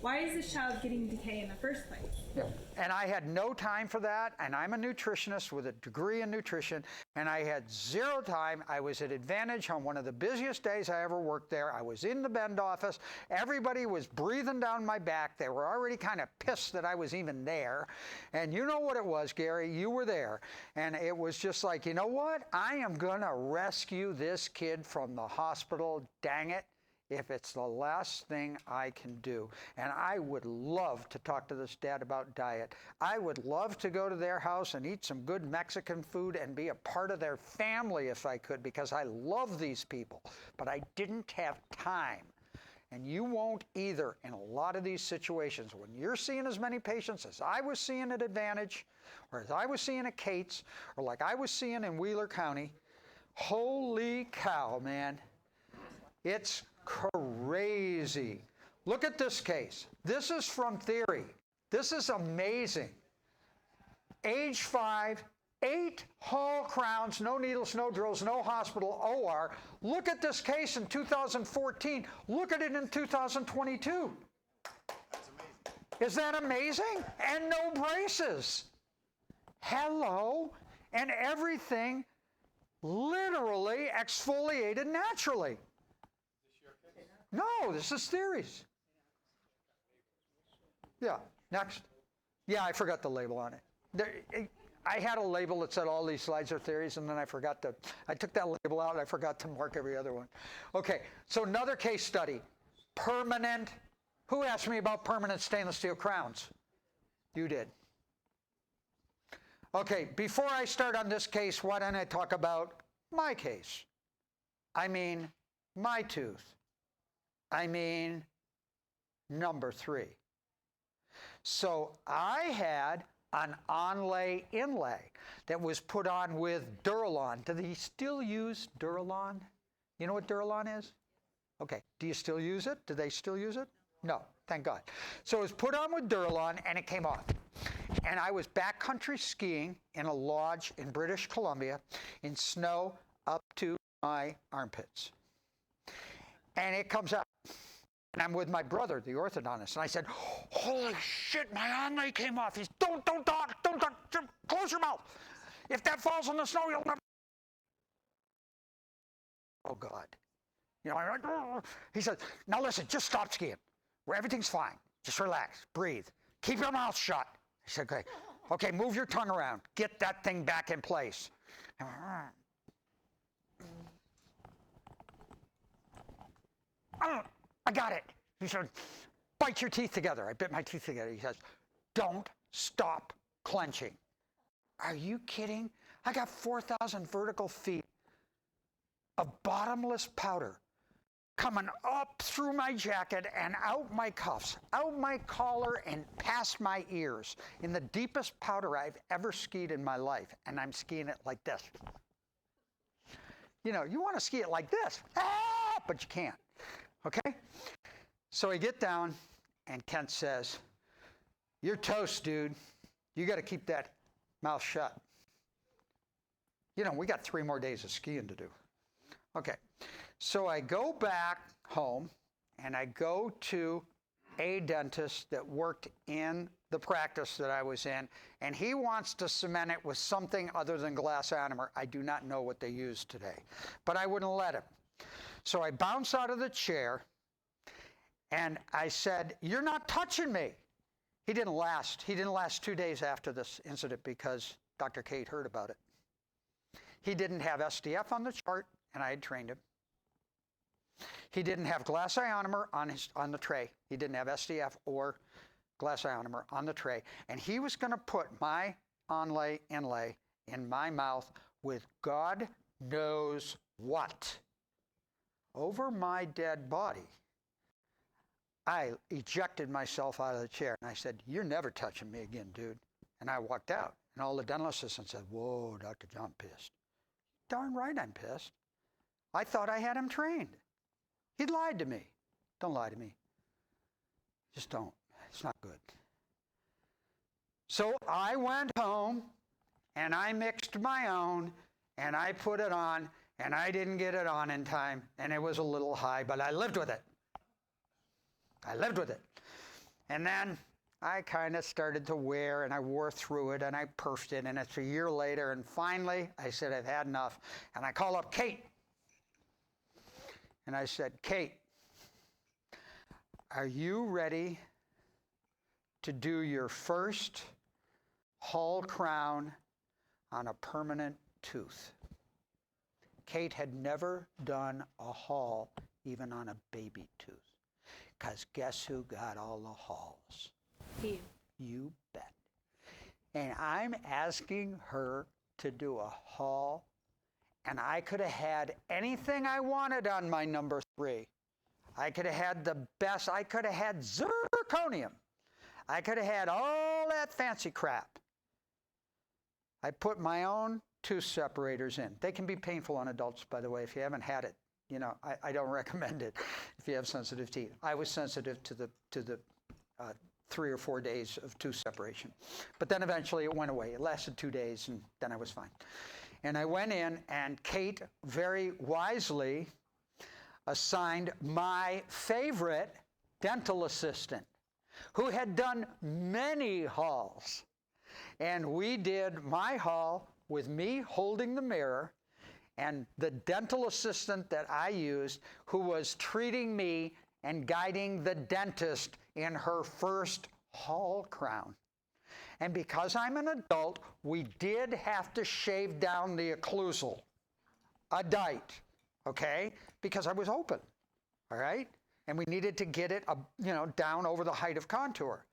why is this child getting decay in the first place? Yeah. And I had no time for that, and I'm a nutritionist with a degree in nutrition, and I had 0 time. I was at Advantage on one of the busiest days I ever worked there. I was in the Bend office. Everybody was breathing down my back. They were already kind of pissed that I was even there. And you know what it was, Gary? You were there. And it was just like, you know what? I am going to rescue this kid from the hospital. Dang it, if it's the last thing I can do. And I would love to talk to this dad about diet. I would love to go to their house and eat some good Mexican food and be a part of their family if I could, because I love these people. But I didn't have time. And you won't either in a lot of these situations. When you're seeing as many patients as I was seeing at Advantage, or as I was seeing at Cates, or like I was seeing in Wheeler County, holy cow, man. It's crazy. Look at this case. This is from Theory. This is amazing. Age 5, 8 Hull crowns, no needles, no drills, no hospital, OR. Look at this case in 2014. Look at it in 2022. Is that amazing? And no braces. Hello. And everything literally exfoliated naturally. No, this is Theories. Yeah, next. Yeah, I forgot the label on it. I had a label that said all these slides are Theories, and then I took that label out and I forgot to mark every other one. Okay, so another case study. Permanent. Who asked me about permanent stainless steel crowns? You did. Okay, before I start on this case, why don't I talk about my case? I mean, my tooth. I mean, number 3. So I had an onlay inlay that was put on with Duralon. Do they still use Duralon? You know what Duralon is? Okay. Do you still use it? Do they still use it? No. Thank God. So it was put on with Duralon, and it came off. And I was backcountry skiing in a lodge in British Columbia in snow up to my armpits. And it comes out. And I'm with my brother, the orthodontist, and I said, holy shit, my onlay came off. He's, don't talk, close your mouth. If that falls in the snow, you'll never. Oh, God. I'm like, oh. He said, now listen, just stop skiing. Where everything's fine. Just relax, breathe. Keep your mouth shut. I said, okay. Okay, move your tongue around. Get that thing back in place. I got it. He said, bite your teeth together. I bit my teeth together. He says, don't stop clenching. Are you kidding? I got 4,000 vertical feet of bottomless powder coming up through my jacket and out my cuffs, out my collar and past my ears in the deepest powder I've ever skied in my life. And I'm skiing it like this. You know, you want to ski it like this, but you can't, okay? So I get down and Kent says, "You're toast, dude. You got to keep that mouth shut. You know, we got 3 more days of skiing to do." Okay, so I go back home and I go to a dentist that worked in the practice that I was in, and he wants to cement it with something other than glass ionomer. I do not know what they use today, but I wouldn't let him. So I bounce out of the chair and I said, "You're not touching me." He didn't last 2 days after this incident because Dr. Kate heard about it. He didn't have SDF on the chart, and I had trained him. He didn't have glass ionomer on the tray. He didn't have SDF or glass ionomer on the tray. And he was going to put my inlay in my mouth with God knows what over my dead body. I ejected myself out of the chair, and I said, "You're never touching me again, dude." And I walked out, and all the dental assistants said, "Whoa, Dr. John pissed." Darn right I'm pissed. I thought I had him trained. He lied to me. Don't lie to me. Just don't. It's not good. So I went home, and I mixed my own, and I put it on, and I didn't get it on in time, and it was a little high, but I lived with it. I lived with it. And then I kind of started to wear, and I wore through it, and I perfed it, and it's a year later, and finally I said, "I've had enough." And I call up Kate. And I said, "Kate, are you ready to do your first Hall crown on a permanent tooth?" Kate had never done a Hall even on a baby tooth. Because guess who got all the Halls? You bet. And I'm asking her to do a Hall, and I could have had anything I wanted on my number 3. I could have had the best. I could have had zirconium. I could have had all that fancy crap. I put my own tooth separators in. They can be painful on adults, by the way, if you haven't had it. You know, I don't recommend it if you have sensitive teeth. I was sensitive to the 3 or 4 days of tooth separation. But then eventually it went away. It lasted 2 days, and then I was fine. And I went in, and Kate very wisely assigned my favorite dental assistant, who had done many Halls. And we did my Hall with me holding the mirror, and the dental assistant that I used, who was treating me and guiding the dentist in her first Hall crown. And because I'm an adult, we did have to shave down the occlusal, a dite, okay? Because I was open, all right? And we needed to get it, down over the height of contour.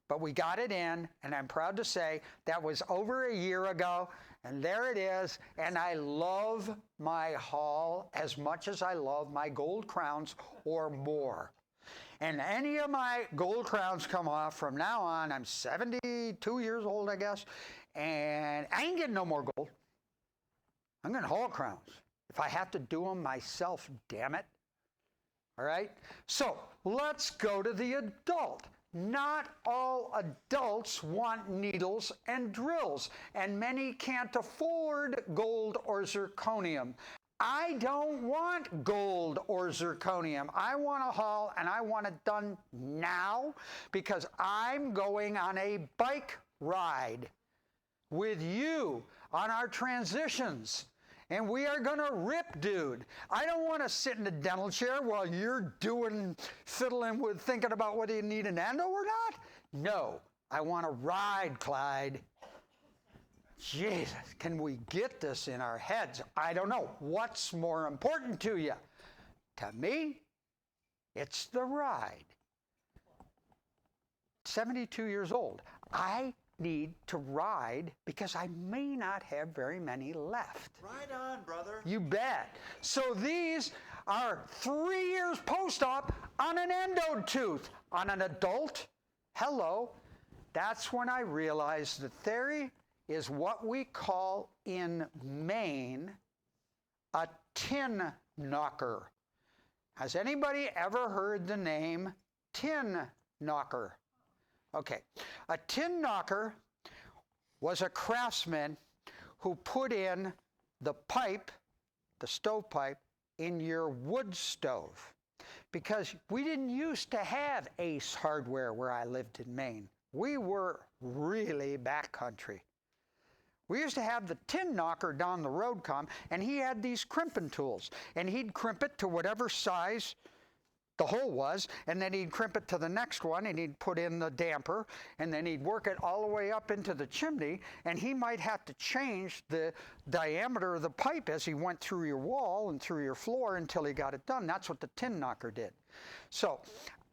But we got it in, and I'm proud to say that was over a year ago, and there it is. And I love my Hall as much as I love my gold crowns or more. And any of my gold crowns come off from now on. I'm 72 years old, I guess, and I ain't getting no more gold. I'm getting Hall crowns. If I have to do them myself, damn it. All right? So let's go to the adult. Not all adults want needles and drills, and many can't afford gold or zirconium. I don't want gold or zirconium. I want a Hall, and I want it done now because I'm going on a bike ride with you on our transitions. And we are going to rip, dude. I don't want to sit in the dental chair while you're fiddling with thinking about whether you need an endo or not. No, I want to ride, Clyde. Jesus, can we get this in our heads? I don't know. What's more important to you? To me, it's the ride. 72 years old. I need to ride because I may not have very many left. Right on, brother. You bet. So these are 3 years post-op on an endode tooth. On an adult, hello. That's when I realized the theory is what we call in Maine a tin knocker. Has anybody ever heard the name tin knocker? Okay, a tin knocker was a craftsman who put in the pipe, the stovepipe, in your wood stove. Because we didn't used to have Ace Hardware where I lived in Maine. We were really backcountry. We used to have the tin knocker down the road come, and he had these crimping tools. And he'd crimp it to whatever size the hole was, and then he'd crimp it to the next one, and he'd put in the damper, and then he'd work it all the way up into the chimney, and he might have to change the diameter of the pipe as he went through your wall and through your floor until he got it done. That's what the tin knocker did. So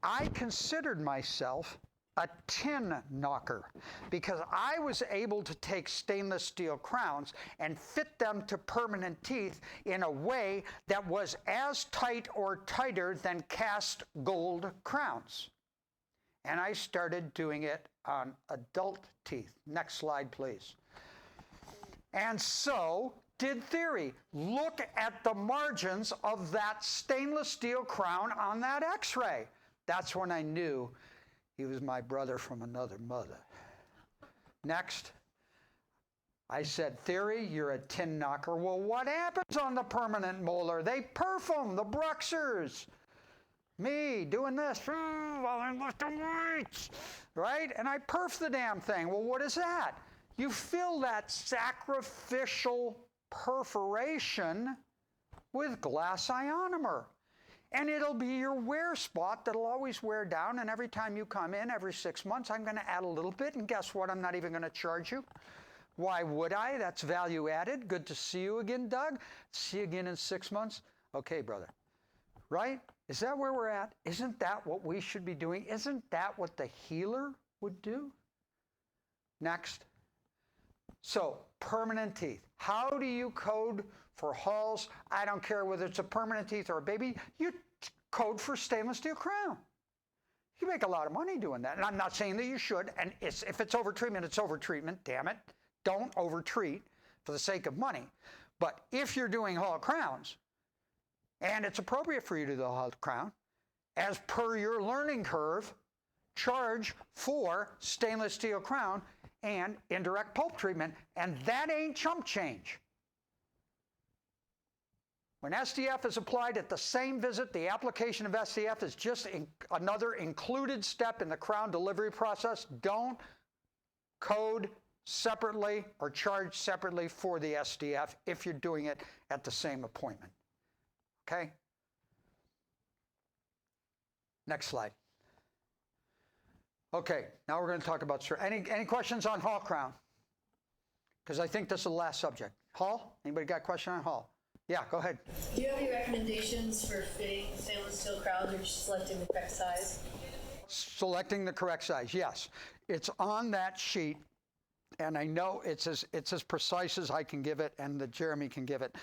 I considered myself a tin knocker because I was able to take stainless steel crowns and fit them to permanent teeth in a way that was as tight or tighter than cast gold crowns. And I started doing it on adult teeth. Next slide, please. And so did theory. Look at the margins of that stainless steel crown on that x-ray. That's when I knew he was my brother from another mother. Next, I said, theory, you're a tin knocker. Well, what happens on the permanent molar? They perf them, the Bruxers. Me doing this while I'm lifting weights, right? And I perf the damn thing. Well, what is that? You fill that sacrificial perforation with glass ionomer. And it'll be your wear spot that'll always wear down, and every time you come in, every 6 months, I'm going to add a little bit, and guess what? I'm not even going to charge you. Why would I? That's value added. Good to see you again, Doug. See you again in 6 months. Okay, brother. Right? Is that where we're at? Isn't that what we should be doing? Isn't that what the healer would do? Next. So, permanent teeth. How do you code for Halls? I don't care whether it's a permanent teeth or a baby. You code for stainless steel crown. You make a lot of money doing that. And I'm not saying that you should. And if it's overtreatment, it's overtreatment. Damn it. Don't overtreat for the sake of money. But if you're doing Hall crowns, and it's appropriate for you to do the Hall crown, as per your learning curve, charge for stainless steel crown and indirect pulp treatment, and that ain't chump change. When SDF is applied at the same visit, the application of SDF is just another included step in the crown delivery process. Don't code separately or charge separately for the SDF if you're doing it at the same appointment. Okay? Next slide. Okay, now we're going to talk about any questions on Hall crown? Because I think this is the last subject. Hall? Anybody got a question on Hall? Yeah, go ahead. Do you have any recommendations for fitting stainless steel crowns or just selecting the correct size? Selecting the correct size, yes. It's on that sheet, and I know it's as precise as I can give it and that Jeremy can give it.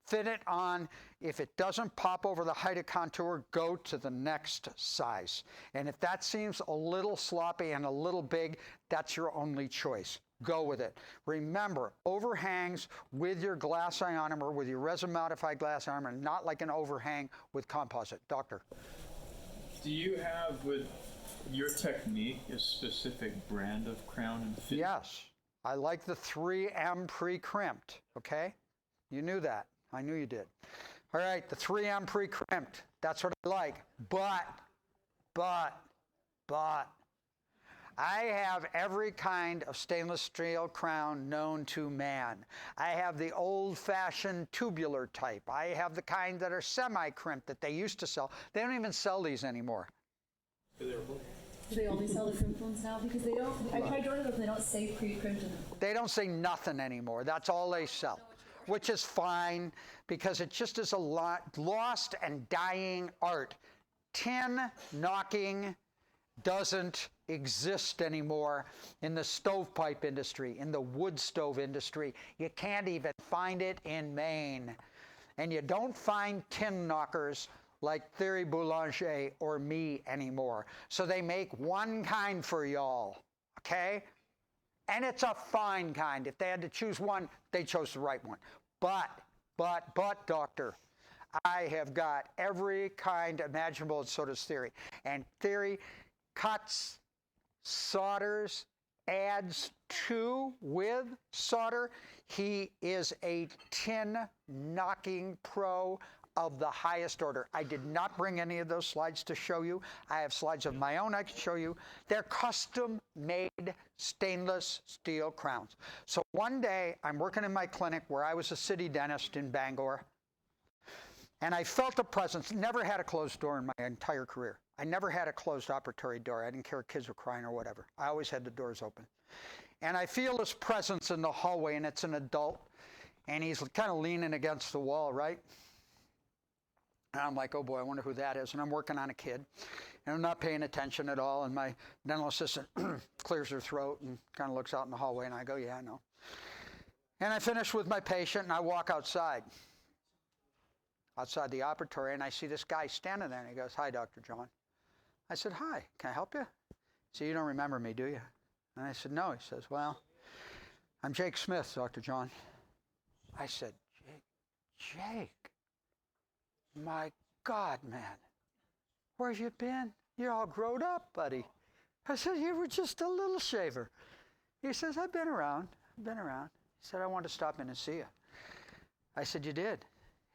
Fit it on. If it doesn't pop over the height of contour, go to the next size. And if that seems a little sloppy and a little big, that's your only choice. Go with it. Remember, overhangs with your glass ionomer, with your resin modified glass ionomer, not like an overhang with composite. Doctor. Do you have with your technique a specific brand of crown and fit? Yes. I like the 3M pre-crimped, okay? You knew that. I knew you did. All right, the 3M pre-crimped. That's what I like. But, I have every kind of stainless steel crown known to man. I have the old-fashioned tubular type. I have the kind that are semi-crimped that they used to sell. They don't even sell these anymore. Do they only sell the crimped ones now? Because they don't, I tried ordering them, they don't say pre-crimped in them. They don't say nothing anymore. That's all they sell, which is fine because it just is a lost and dying art. Tin knocking doesn't exist anymore in the stovepipe industry, in the wood stove industry. You can't even find it in Maine. And you don't find tin knockers like Thierry Boulanger or me anymore. So they make one kind for y'all, okay? And it's a fine kind. If they had to choose one, they chose the right one. But, doctor, I have got every kind imaginable, and so does Thierry. And Thierry cuts, solders, adds to with solder. He is a tin knocking pro of the highest order. I did not bring any of those slides to show you. I have slides of my own I can show you. They're custom-made stainless steel crowns. So one day, I'm working in my clinic where I was a city dentist in Bangor, and I felt a presence. Never had a closed door in my entire career. I never had a closed operatory door. I didn't care if kids were crying or whatever. I always had the doors open. And I feel this presence in the hallway, and it's an adult, and he's kind of leaning against the wall, right? And I'm like, oh boy, I wonder who that is. And I'm working on a kid, and I'm not paying attention at all. And my dental assistant clears her throat and kind of looks out in the hallway, and I go, yeah, I know. And I finish with my patient, and I walk outside the operatory, and I see this guy standing there, and he goes, hi, Dr. John. I said, hi, can I help you? So you don't remember me, do you? And I said, no. He says, well, I'm Jake Smith, Dr. John. I said, Jake, my God, man, where have you been? You're all grown up, buddy. I said, you were just a little shaver. He says, I've been around. He said, I wanted to stop in and see you. I said, you did?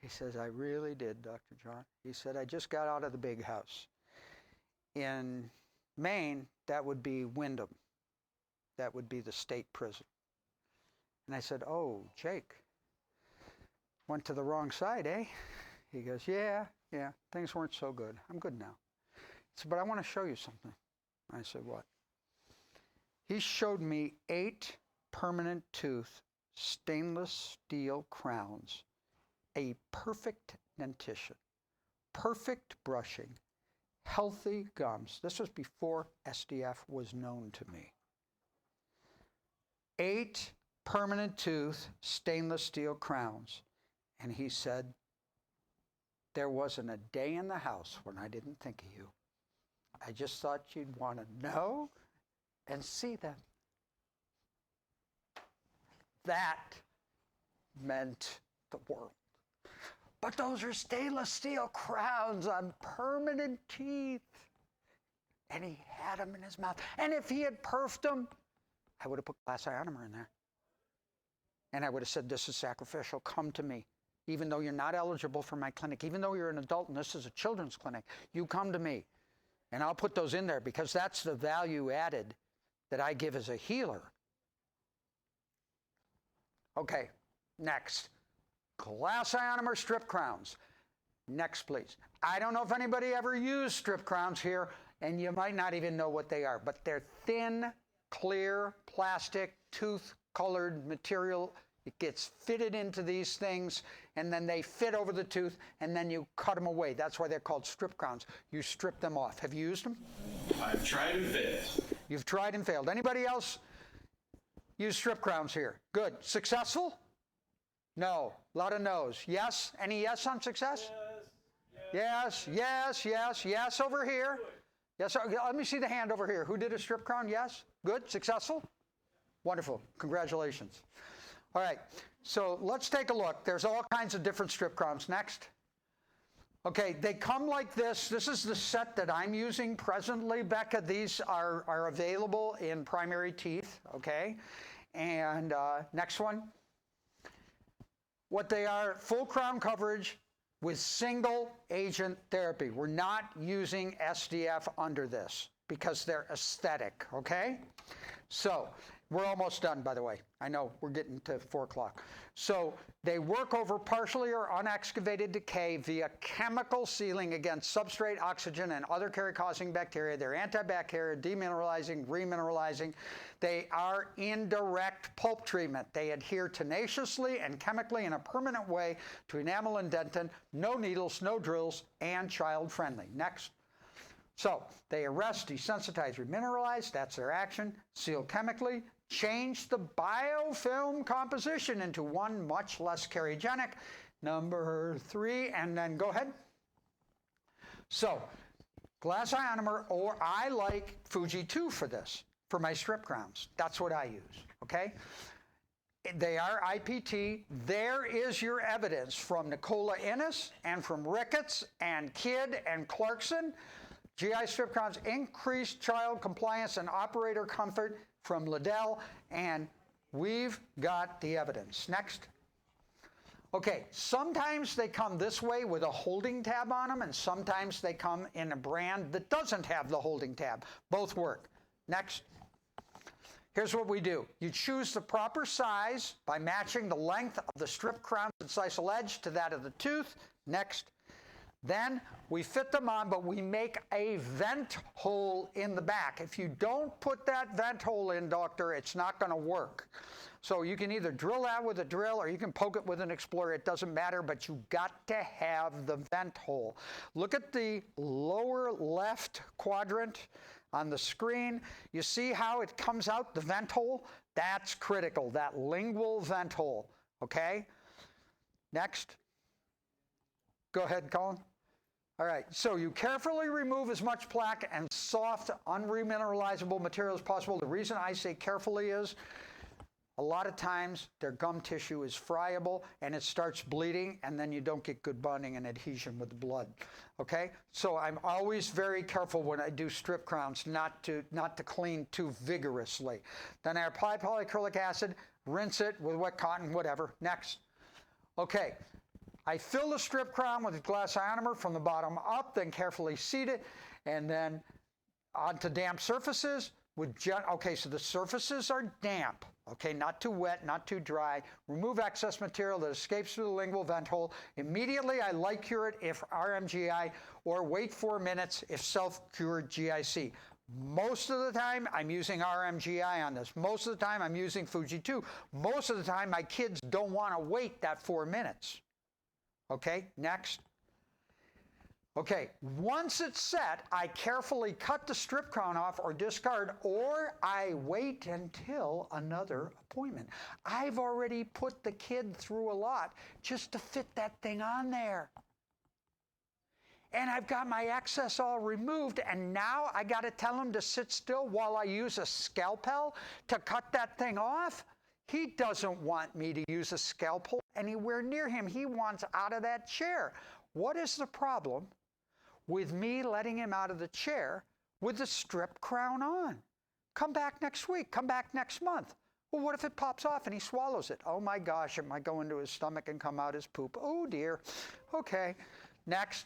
He says, I really did, Dr. John. He said, I just got out of the big house. In Maine, that would be Wyndham. That would be the state prison. And I said, oh, Jake, went to the wrong side, eh? He goes, yeah, things weren't so good. I'm good now. He said, but I want to show you something. I said, what? He showed me 8 permanent tooth stainless steel crowns, a perfect dentition, perfect brushing, healthy gums. This was before SDF was known to me. 8 permanent tooth stainless steel crowns. And he said, there wasn't a day in the house when I didn't think of you. I just thought you'd want to know and see them. That meant the world. But those are stainless steel crowns on permanent teeth. And he had them in his mouth. And if he had perfed them, I would have put glass ionomer in there. And I would have said, this is sacrificial. Come to me. Even though you're not eligible for my clinic, even though you're an adult and this is a children's clinic, you come to me. And I'll put those in there because that's the value added that I give as a healer. Okay, next. Glass ionomer strip crowns. Next, please. I don't know if anybody ever used strip crowns here, and you might not even know what they are, but they're thin, clear, plastic, tooth-colored material. It gets fitted into these things, and then they fit over the tooth, and then you cut them away. That's why they're called strip crowns. You strip them off. Have you used them? I've tried and failed. You've tried and failed. Anybody else use strip crowns here? Good. Successful? No. A lot of no's. Yes? Any yes on success? Yes. Yes over here. Yes. Let me see the hand over here. Who did a strip crown? Yes? Good. Successful? Wonderful. Congratulations. All right, so let's take a look. There's all kinds of different strip crowns. Next. Okay, they come like this. This is the set that I'm using presently, Becca. These are available in primary teeth, okay? And next one. What they are, full crown coverage with single agent therapy. We're not using SDF under this because they're aesthetic, okay? So, we're almost done, by the way. I know we're getting to 4 o'clock. So they work over partially or unexcavated decay via chemical sealing against substrate, oxygen, and other carie-causing bacteria. They're antibacterial, demineralizing, remineralizing. They are indirect pulp treatment. They adhere tenaciously and chemically in a permanent way to enamel and dentin, no needles, no drills, and child-friendly. Next. So they arrest, desensitize, remineralize, that's their action, seal chemically, change the biofilm composition into one much less cariogenic. Number 3, and then go ahead. So, glass ionomer, or I like Fuji 2 for this, for my strip crowns. That's what I use, okay? They are IPT. There is your evidence from Nicola Innes and from Ricketts and Kidd and Clarkson. GI strip crowns increased child compliance and operator comfort from Liddell, and we've got the evidence. Next. Okay, sometimes they come this way with a holding tab on them, and sometimes they come in a brand that doesn't have the holding tab. Both work. Next. Here's what we do. You choose the proper size by matching the length of the strip crown incisal edge to that of the tooth. Next. Then we fit them on, but we make a vent hole in the back. If you don't put that vent hole in, doctor, it's not going to work. So you can either drill that with a drill or you can poke it with an explorer. It doesn't matter, but you got to have the vent hole. Look at the lower left quadrant on the screen. You see how it comes out, the vent hole? That's critical, that lingual vent hole, okay? Next. Go ahead, Colin. All right, so you carefully remove as much plaque and soft, unremineralizable material as possible. The reason I say carefully is a lot of times their gum tissue is friable and it starts bleeding, and then you don't get good bonding and adhesion with the blood, okay? So I'm always very careful when I do strip crowns not to clean too vigorously. Then I apply polyacrylic acid, rinse it with wet cotton, whatever. Next. Okay. I fill the strip crown with a glass ionomer from the bottom up, then carefully seat it, and then onto damp surfaces with okay, so the surfaces are damp, okay, not too wet, not too dry. Remove excess material that escapes through the lingual vent hole. Immediately, I light cure it if RMGI, or wait 4 minutes if self-cured GIC. Most of the time, I'm using RMGI on this. Most of the time, I'm using Fuji 2. Most of the time, my kids don't want to wait that 4 minutes. Okay, next. Okay, once it's set, I carefully cut the strip crown off or discard, or I wait until another appointment. I've already put the kid through a lot just to fit that thing on there. And I've got my excess all removed, and now I got to tell him to sit still while I use a scalpel to cut that thing off? He doesn't want me to use a scalpel anywhere near him. He wants out of that chair. What is the problem with me letting him out of the chair with the strip crown on? Come back next week. Come back next month. Well, what if it pops off and he swallows it? Oh my gosh, it might go into his stomach and come out as poop. Oh dear. Okay, next.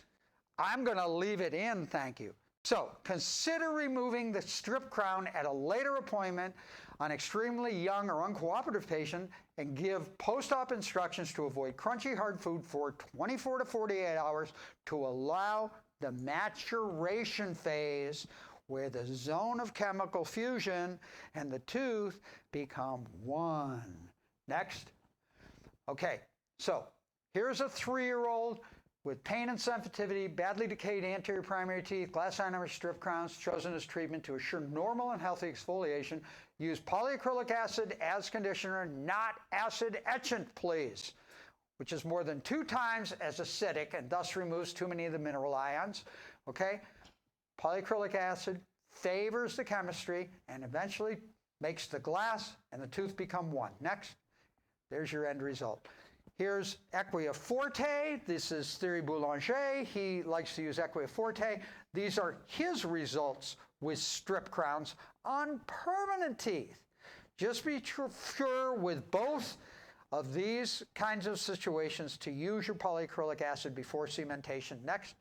I'm going to leave it in, thank you. So consider removing the strip crown at a later appointment on extremely young or uncooperative patient, and give post-op instructions to avoid crunchy hard food for 24 to 48 hours to allow the maturation phase where the zone of chemical fusion and the tooth become one. Next. Okay, so here's a 3-year-old with pain and sensitivity, badly decayed anterior primary teeth, glass ionomer strip crowns chosen as treatment to assure normal and healthy exfoliation. Use polyacrylic acid as conditioner, not acid etchant, please, which is more than 2 times as acidic and thus removes too many of the mineral ions. Okay? Polyacrylic acid favors the chemistry and eventually makes the glass and the tooth become one. Next. There's your end result. Here's Equia Forte. This is Thierry Boulanger. He likes to use Equia Forte. These are his results with strip crowns on permanent teeth. Just be sure with both of these kinds of situations to use your polyacrylic acid before cementation. Next.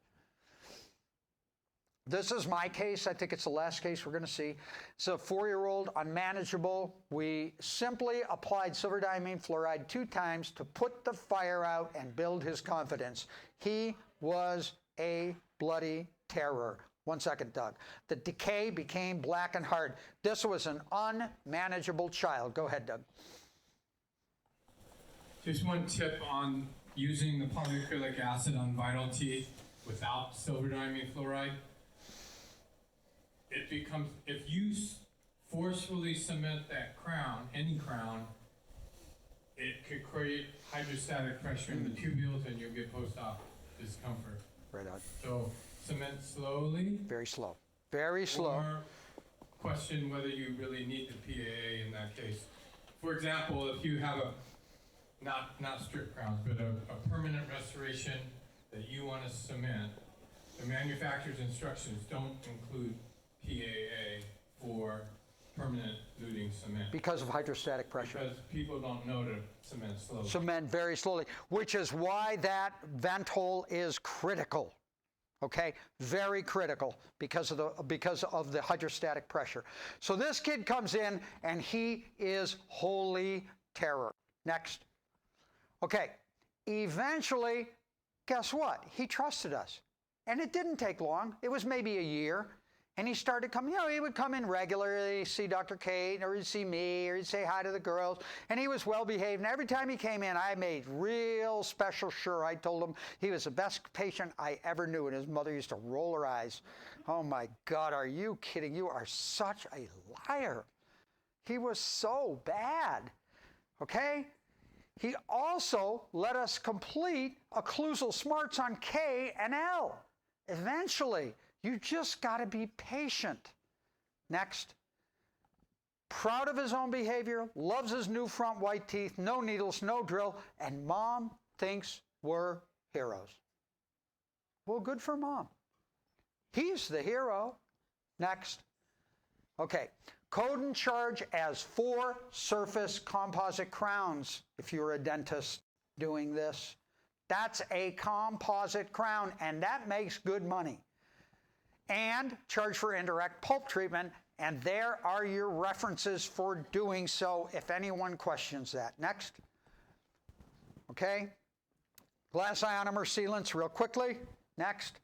This is my case. I think it's the last case we're going to see. It's a 4-year-old, unmanageable. We simply applied silver diamine fluoride 2 times to put the fire out and build his confidence. He was a bloody terror. 1 second, Doug. The decay became black and hard. This was an unmanageable child. Go ahead, Doug. Just one tip on using the polyacrylic acid on vital teeth without silver diamine fluoride. It becomes, if you forcefully cement that crown, any crown, it could create hydrostatic pressure in the tubules and you'll get post-op discomfort. Right on. So cement slowly. Very slow. Very slow. Or question whether you really need the PAA in that case. For example, if you have not strip crowns, but a permanent restoration that you want to cement, the manufacturer's instructions don't include PAA for permanent luting cement. Because of hydrostatic pressure. Because people don't know to cement slowly. Cement very slowly, which is why that vent hole is critical. Okay, very critical because of the hydrostatic pressure. So this kid comes in and he is holy terror. Next. Okay, eventually, guess what? He trusted us. And it didn't take long. It was maybe a year. And he started coming, he would come in regularly, see Dr. Kate, or he'd see me, or he'd say hi to the girls. And he was well behaved. And every time he came in, I made real special sure. I told him he was the best patient I ever knew. And his mother used to roll her eyes. Oh my God, are you kidding? You are such a liar. He was so bad. Okay? He also let us complete occlusal smarts on K and L. Eventually. You just got to be patient. Next. Proud of his own behavior, loves his new front white teeth, no needles, no drill, and mom thinks we're heroes. Well, good for mom. He's the hero. Next. Okay. Code and charge as 4 surface composite crowns if you're a dentist doing this. That's a composite crown, and that makes good money. And charge for indirect pulp treatment, and there are your references for doing so if anyone questions that. Next. Okay. Glass ionomer sealants real quickly. Next.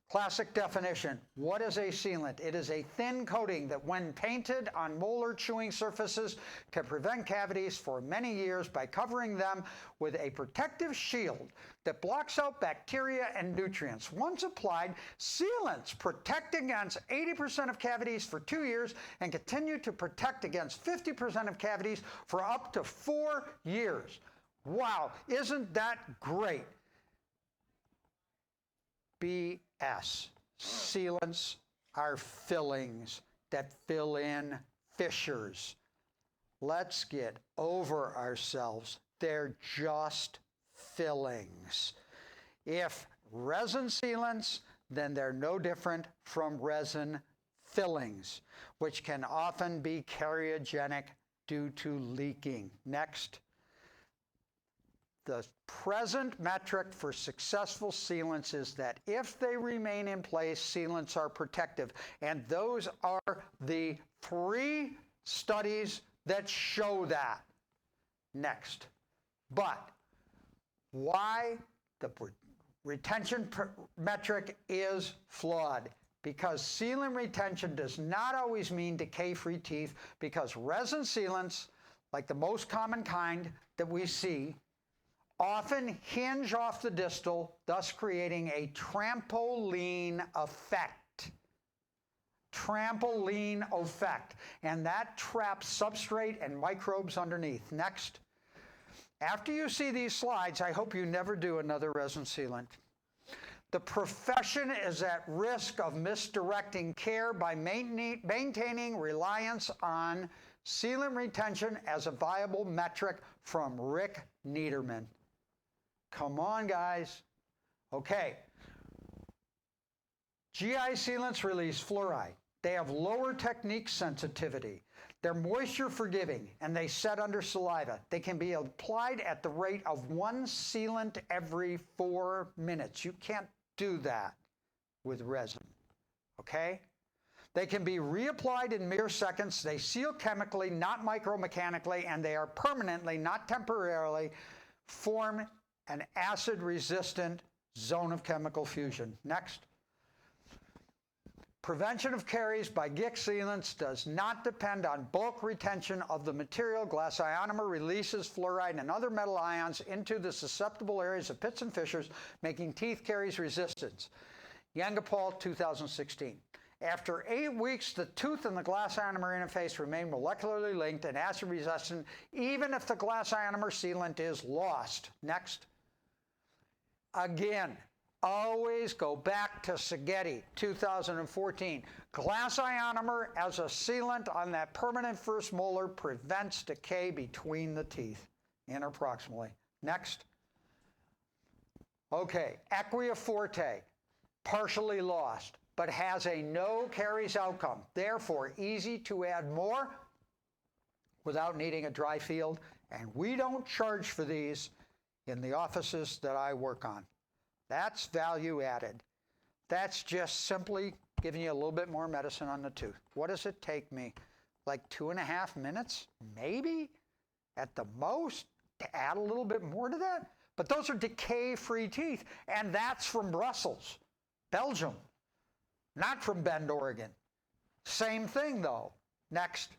Classic definition. What is a sealant? It is a thin coating that when painted on molar chewing surfaces can prevent cavities for many years by covering them with a protective shield that blocks out bacteria and nutrients. Once applied, sealants protect against 80% of cavities for 2 years and continue to protect against 50% of cavities for up to 4 years. Wow, isn't that great? BS. Sealants are fillings that fill in fissures. Let's get over ourselves. They're just fillings. If resin sealants, then they're no different from resin fillings, which can often be cariogenic due to leaking. Next. The present metric for successful sealants is that if they remain in place, sealants are protective. And those are the 3 studies that show that. Next. But why the retention metric is flawed? Because sealant retention does not always mean decay-free teeth, because resin sealants, like the most common kind that we see, often hinge off the distal, thus creating a trampoline effect. Trampoline effect. And that traps substrate and microbes underneath. Next. After you see these slides, I hope you never do another resin sealant. The profession is at risk of misdirecting care by maintaining reliance on sealant retention as a viable metric from Rick Niederman. Come on, guys. Okay. GI sealants release fluoride. They have lower technique sensitivity. They're moisture forgiving, and they set under saliva. They can be applied at the rate of 1 sealant every 4 minutes. You can't do that with resin. Okay? They can be reapplied in mere seconds. They seal chemically, not micromechanically, and they are permanently, not temporarily, form an acid-resistant zone of chemical fusion. Next. Prevention of caries by GIC sealants does not depend on bulk retention of the material. Glass ionomer releases fluoride and other metal ions into the susceptible areas of pits and fissures, making teeth caries resistant. Yangapal, 2016. After 8 weeks, the tooth and the glass ionomer interface remain molecularly linked and acid resistant, even if the glass ionomer sealant is lost. Next. Again, always go back to Seghetti, 2014. Glass ionomer as a sealant on that permanent first molar prevents decay between the teeth interproximally. Next. Okay, Equia Forte, partially lost, but has a no caries outcome. Therefore, easy to add more without needing a dry field. And we don't charge for these in the offices that I work on. That's value added. That's just simply giving you a little bit more medicine on the tooth. What does it take me? Like 2.5 minutes, maybe, at the most, to add a little bit more to that? But those are decay-free teeth, and that's from Brussels, Belgium, not from Bend, Oregon. Same thing, though. Next.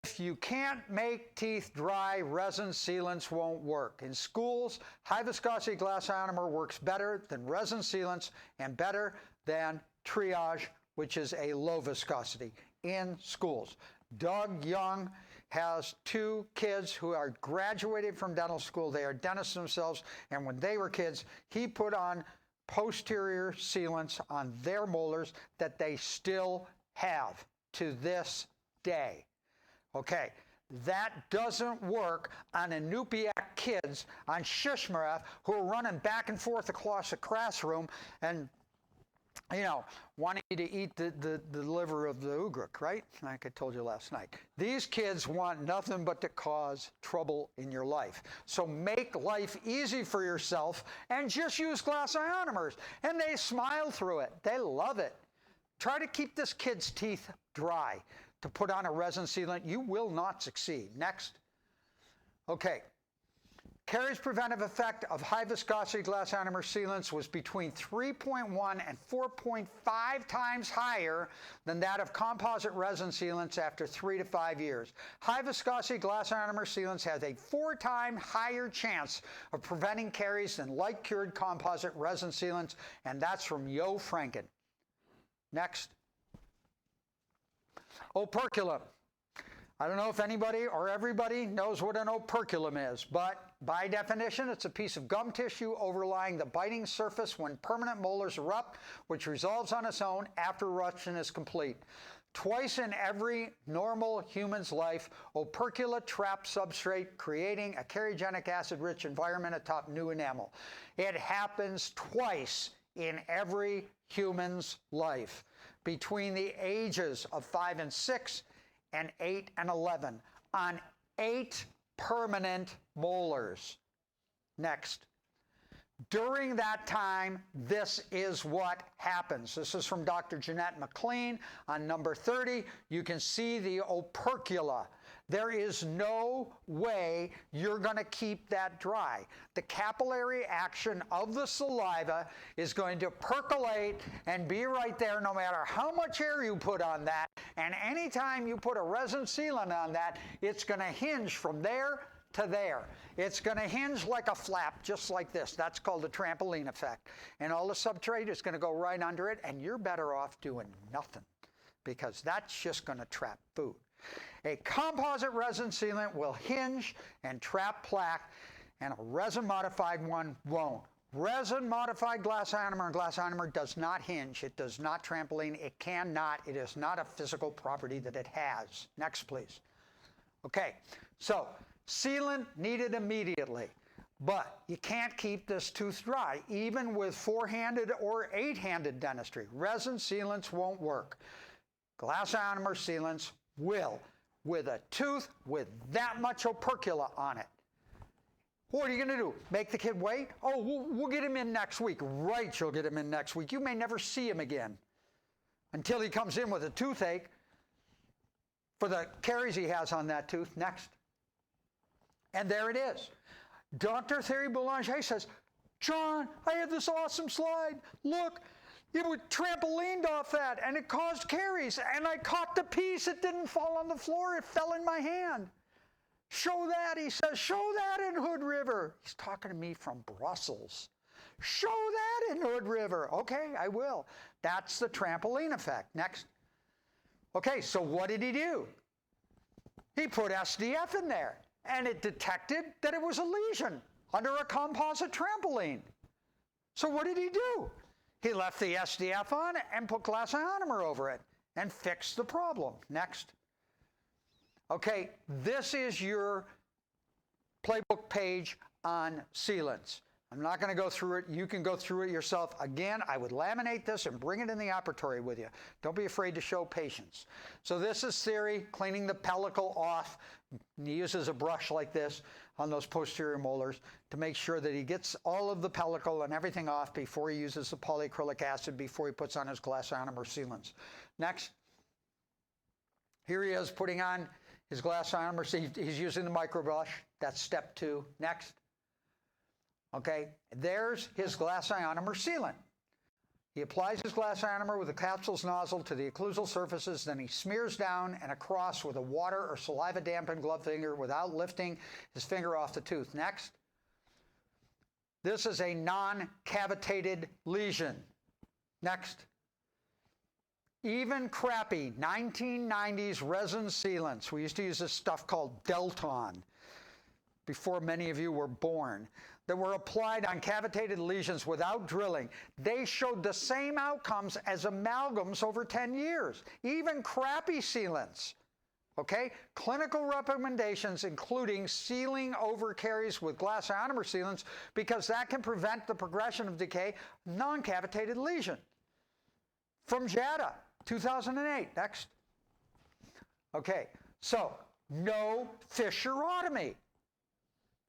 If you can't make teeth dry, resin sealants won't work. In schools, high viscosity glass ionomer works better than resin sealants and better than triage, which is a low viscosity in schools. Doug Young has 2 kids who are graduated from dental school. They are dentists themselves, and when they were kids, he put on posterior sealants on their molars that they still have to this day. Okay, that doesn't work on Inupiaq kids on Shishmaref who are running back and forth across the classroom and, you know, wanting to eat the liver of the ugruk, right? Like I told you last night. These kids want nothing but to cause trouble in your life. So make life easy for yourself and just use glass ionomers. And they smile through it. They love it. Try to keep this kid's teeth dry. To put on a resin sealant, you will not succeed. Next. Okay. Caries preventive effect of high viscosity glass ionomer sealants was between 3.1 and 4.5 times higher than that of composite resin sealants after 3 to 5 years. High viscosity glass ionomer sealants has a 4-time higher chance of preventing caries than light cured composite resin sealants, and that's from Yo Franken. Next. Operculum. I don't know if anybody or everybody knows what an operculum is, but by definition, it's a piece of gum tissue overlying the biting surface when permanent molars erupt, which resolves on its own after eruption is complete. Twice in every normal human's life, opercula trap substrate, creating a cariogenic acid-rich environment atop new enamel. It happens twice in every human's life, between the ages of 5 and 6 and 8 and 11, on 8 permanent molars. Next. During that time, this is what happens. This is from Dr. Jeanette McLean on number 30. You can see the opercula. There is no way you're going to keep that dry. The capillary action of the saliva is going to percolate and be right there no matter how much air you put on that. And anytime you put a resin sealant on that, it's going to hinge from there to there. It's going to hinge like a flap, just like this. That's called the trampoline effect. And all the substrate is going to go right under it, and you're better off doing nothing because that's just going to trap food. A composite resin sealant will hinge and trap plaque, and a resin-modified one won't. Resin-modified glass ionomer and glass ionomer does not hinge. It does not trampoline. It cannot. It is not a physical property that it has. Next, please. Okay, so sealant needed immediately, but you can't keep this tooth dry, even with 4-handed or 8-handed dentistry. Resin sealants won't work. Glass ionomer sealants will, with a tooth with that much opercula on it. What are you going to do? Make the kid wait? Oh, we'll get him in next week. Right, you'll get him in next week. You may never see him again until he comes in with a toothache for the caries he has on that tooth. Next. And there it is. Dr. Thierry Boulanger says, John, I had this awesome slide. Look, it was trampolined off that, and it caused caries, and I caught the piece. It didn't fall on the floor. It fell in my hand. Show that, he says. Show that in Hood River. He's talking to me from Brussels. Show that in Hood River. Okay, I will. That's the trampoline effect. Next. Okay, so what did he do? He put SDF in there, and it detected that it was a lesion under a composite trampoline. So what did he do? He left the SDF on and put glass ionomer over it and fixed the problem. Next. Okay, this is your playbook page on sealants. I'm not going to go through it. You can go through it yourself. Again, I would laminate this and bring it in the operatory with you. Don't be afraid to show patients. So this is theory, cleaning the pellicle off. He uses a brush like this on those posterior molars to make sure that he gets all of the pellicle and everything off before he uses the polyacrylic acid, before he puts on his glass ionomer sealants. Next. Here he is putting on his glass ionomer. He's using the microbrush. That's step 2. Next. Okay, there's his glass ionomer sealant. He applies his glass ionomer with the capsule's nozzle to the occlusal surfaces, then he smears down and across with a water or saliva dampened glove finger without lifting his finger off the tooth. Next. This is a non-cavitated lesion. Next. Even crappy 1990s resin sealants. We used to use this stuff called Delton before many of you were born, that were applied on cavitated lesions without drilling. They showed the same outcomes as amalgams over 10 years. Even crappy sealants. Okay? Clinical recommendations including sealing over caries with glass ionomer sealants because that can prevent the progression of decay of non-cavitated lesion. From JADA, 2008. Next. Okay, so no fissurotomy.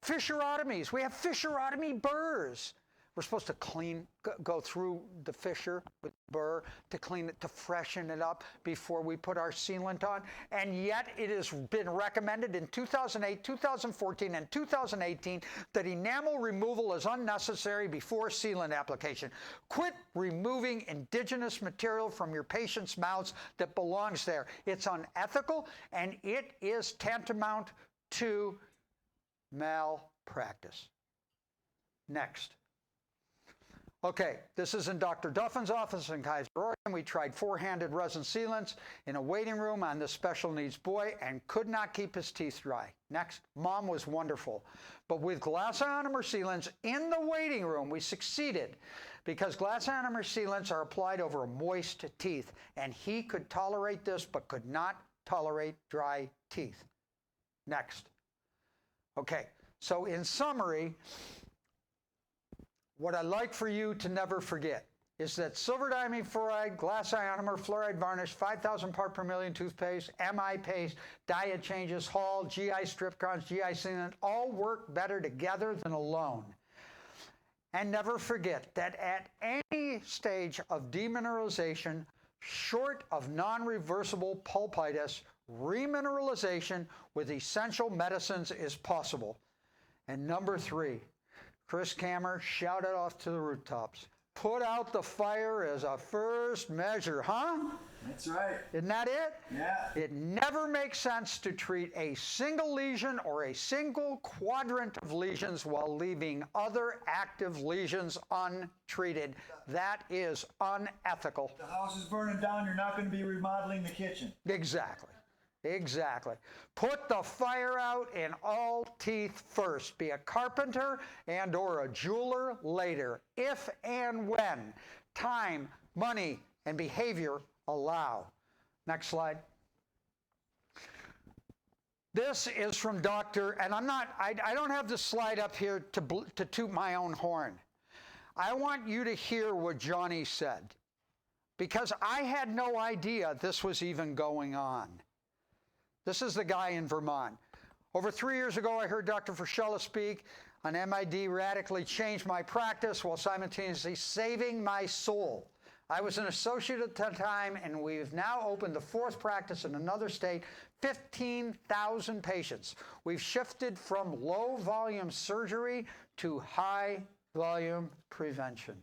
Fissurotomies. We have fissurotomy burrs. We're supposed to go through the fissure with the burr to clean it, to freshen it up before we put our sealant on. And yet it has been recommended in 2008, 2014, and 2018 that enamel removal is unnecessary before sealant application. Quit removing indigenous material from your patient's mouths that belongs there. It's unethical, and it is tantamount to malpractice. Next. Okay, this is in Dr. Duffin's office in Kaiser, Oregon. We tried 4-handed resin sealants in a waiting room on this special needs boy and could not keep his teeth dry. Next. Mom was wonderful. But with glass ionomer sealants in the waiting room, we succeeded because glass ionomer sealants are applied over moist teeth, and he could tolerate this but could not tolerate dry teeth. Next. Okay, so in summary, what I'd like for you to never forget is that silver diamine fluoride, glass ionomer, fluoride varnish, 5,000 part per million toothpaste, MI paste, diet changes, Hall, GI strip cons, GI sealant, all work better together than alone. And never forget that at any stage of demineralization, short of non-reversible pulpitis, remineralization with essential medicines is possible. And number 3, Chris Kammer, shout it off to the rooftops. Put out the fire as a first measure, huh? That's right. Isn't that it? Yeah. It never makes sense to treat a single lesion or a single quadrant of lesions while leaving other active lesions untreated. That is unethical. The house is burning down, you're not going to be remodeling the kitchen. Exactly. Exactly. Put the fire out in all teeth first. Be a carpenter and or a jeweler later, if and when time, money, and behavior allow. Next slide. This is from Dr. And I don't have the slide up here to toot my own horn. I want you to hear what Johnny said, because I had no idea this was even going on. This is the guy in Vermont. Over 3 years ago, I heard Dr. Frachella speak on MID, radically changed my practice while simultaneously saving my soul. I was an associate at the time, and we've now opened the 4th practice in another state, 15,000 patients. We've shifted from low-volume surgery to high-volume prevention.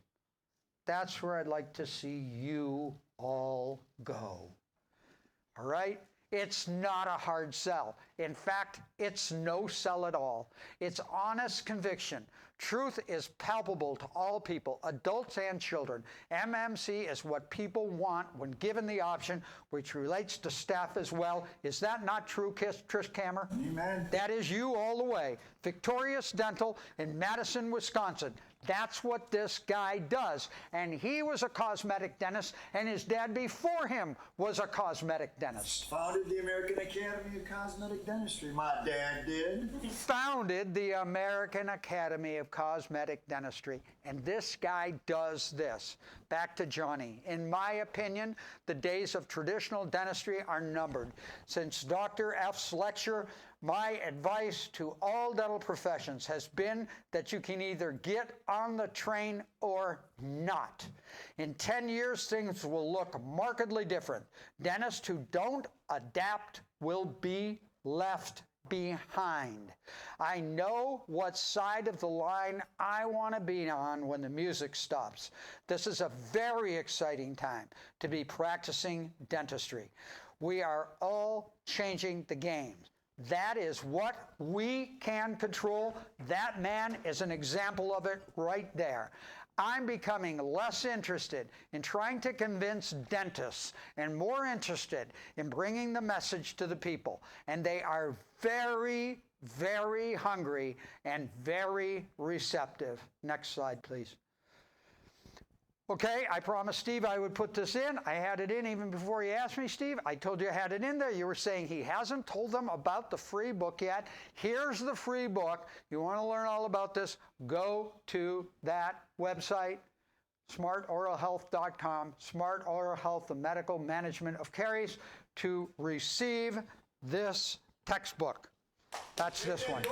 That's where I'd like to see you all go. All right? It's not a hard sell. In fact, it's no sell at all. It's honest conviction. Truth is palpable to all people, adults and children. MMC is what people want when given the option, which relates to staff as well. Is that not true, Trish Kammer? Amen. That is you all the way. Victorious Dental in Madison, Wisconsin. That's what this guy does. And he was a cosmetic dentist, and his dad before him was a cosmetic dentist. Founded the American Academy of Cosmetic Dentistry. My dad did. Founded the American Academy of Cosmetic Dentistry. And this guy does this. Back to Johnny. In my opinion, the days of traditional dentistry are numbered. Since Dr. F's lecture, my advice to all dental professions has been that you can either get on the train or not. In 10 years, things will look markedly different. Dentists who don't adapt will be left behind. I know what side of the line I want to be on when the music stops. This is a very exciting time to be practicing dentistry. We are all changing the game. That is what we can control. That man is an example of it right there. I'm becoming less interested in trying to convince dentists and more interested in bringing the message to the people. And they are very, very hungry and very receptive. Next slide, please. Okay, I promised Steve I would put this in. I had it in even before he asked me, Steve. I told you I had it in there. You were saying he hasn't told them about the free book yet. Here's the free book. You want to learn all about this, go to that website, smartoralhealth.com, Smart Oral Health, the medical management of caries, to receive this textbook. That's this one.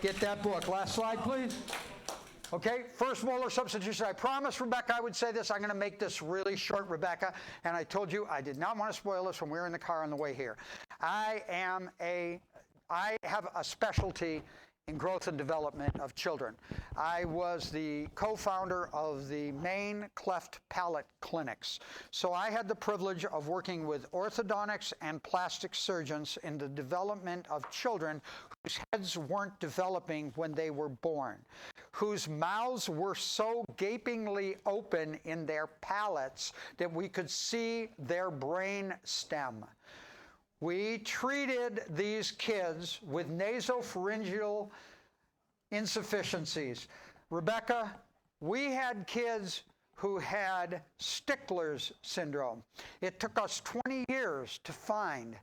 Get that book. Last slide, please. Okay, first molar substitution. I promised Rebecca I would say this. I'm going to make this really short, Rebecca. And I told you I did not want to spoil this when we were in the car on the way here. I have a specialty in growth and development of children. I was the co-founder of the Maine Cleft Palate Clinics. So I had the privilege of working with orthodontics and plastic surgeons in the development of children whose heads weren't developing when they were born, whose mouths were so gapingly open in their palates that we could see their brain stem. We treated these kids with nasopharyngeal insufficiencies. Rebecca, we had kids who had Stickler's syndrome. It took us 20 years to find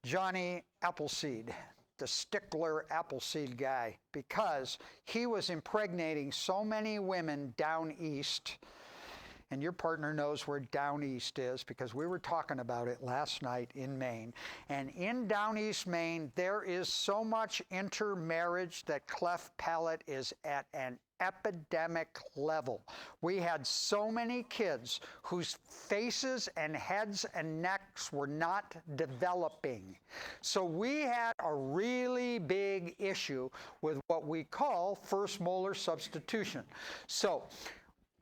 Johnny Appleseed, the Stickler Appleseed guy, because he was impregnating so many women down east. And your partner knows where down east is because we were talking about it last night in Maine. And in down east Maine, there is so much intermarriage that cleft palate is at an epidemic level. We had so many kids whose faces and heads and necks were not developing. So we had a really big issue with what we call first molar substitution. So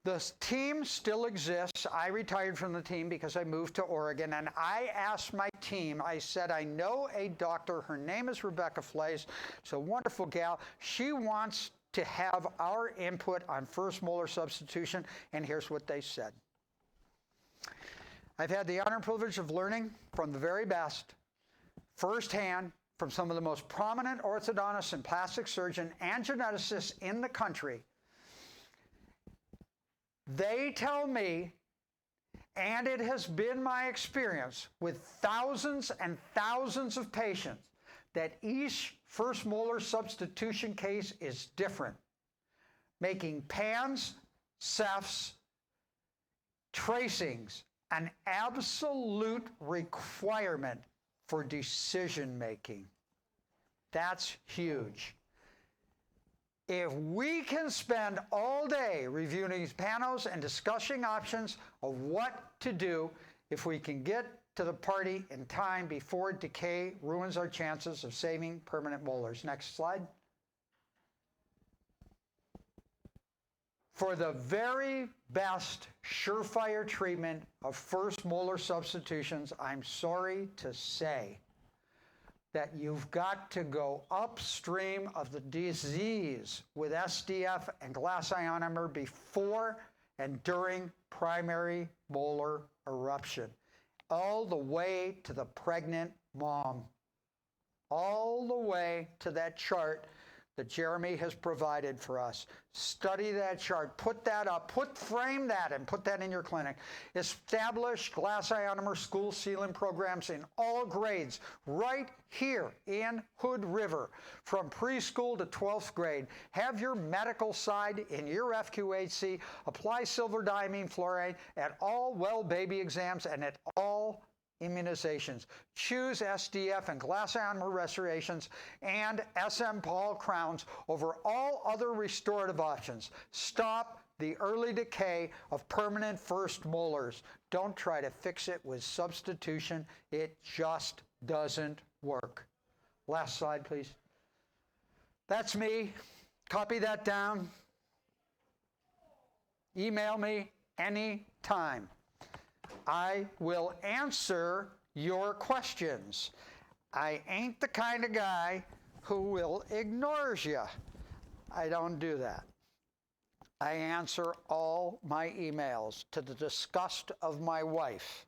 the team still exists. I retired from the team because I moved to Oregon, and I asked my team, I said, I know a doctor, her name is Rebecca Flays, she's a wonderful gal. She wants to have our input on first molar substitution, and here's what they said. I've had the honor and privilege of learning from the very best, firsthand, from some of the most prominent orthodontists and plastic surgeons and geneticists in the country. They tell me, and it has been my experience with thousands and thousands of patients, that each first molar substitution case is different, making pans, cephs, tracings an absolute requirement for decision making. That's huge. If we can spend all day reviewing these panels and discussing options of what to do, if we can get to the party in time before decay ruins our chances of saving permanent molars. Next slide. for the very best surefire treatment of first molar substitutions, I'm sorry to say that you've got to go upstream of the disease with SDF and glass ionomer before and during primary molar eruption, all the way to the pregnant mom, all the way to that chart that Jeremy has provided for us. Study that chart, put that up, frame that and put that in your clinic. Establish glass ionomer school sealing programs in all grades right here in Hood River from preschool to 12th grade. Have your medical side in your FQHC apply silver diamine fluoride at all well baby exams and at all immunizations. Choose SDF and glass ionomer restorations and SM Paul crowns over all other restorative options. Stop the early decay of permanent first molars. Don't try to fix it with substitution. It just doesn't work. Last slide, please. That's me. Copy that down. Email me anytime. I will answer your questions. I ain't the kind of guy who will ignore you. I don't do that. I answer all my emails to the disgust of my wife,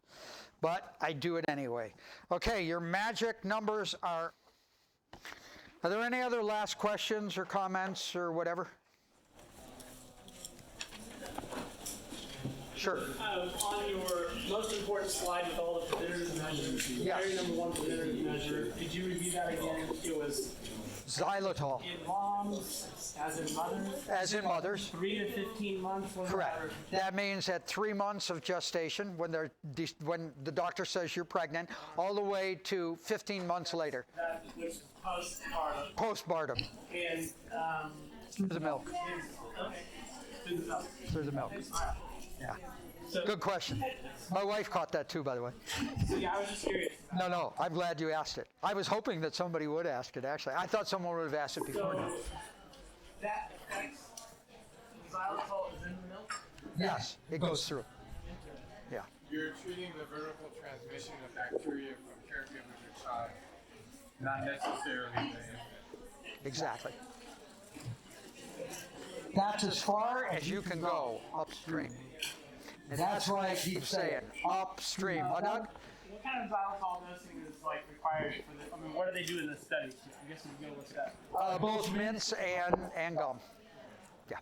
but I do it anyway. Okay, your magic numbers are there any other last questions or comments or whatever? Sure. On your most important slide with all the preventative measures, area number 1 preventative measure, could you review that again? It was xylitol. in moms, as in mothers? As in mothers. 3 to 15 months? Correct. That means at 3 months of gestation, when the doctor says you're pregnant, all the way to 15 months later. That was postpartum. Postpartum. And through the milk. Okay. Through the milk. Through the milk. Yeah. Good question. My wife caught that too, by the way. So yeah, I was just curious. No, I'm glad you asked it. I was hoping that somebody would ask it, actually. I thought someone would have asked it before. So that affects xylitol is in the milk? Yes, it goes through. Yeah. You're treating the vertical transmission of bacteria from caregiver to child, not necessarily the infant. Exactly. That's as far as you can go upstream. And that's why I keep saying upstream. Huh, Doug? What kind of xylitol dosing is required for the? I mean, what do they do in this study? I guess we go with that. Both mints and gum. Yeah.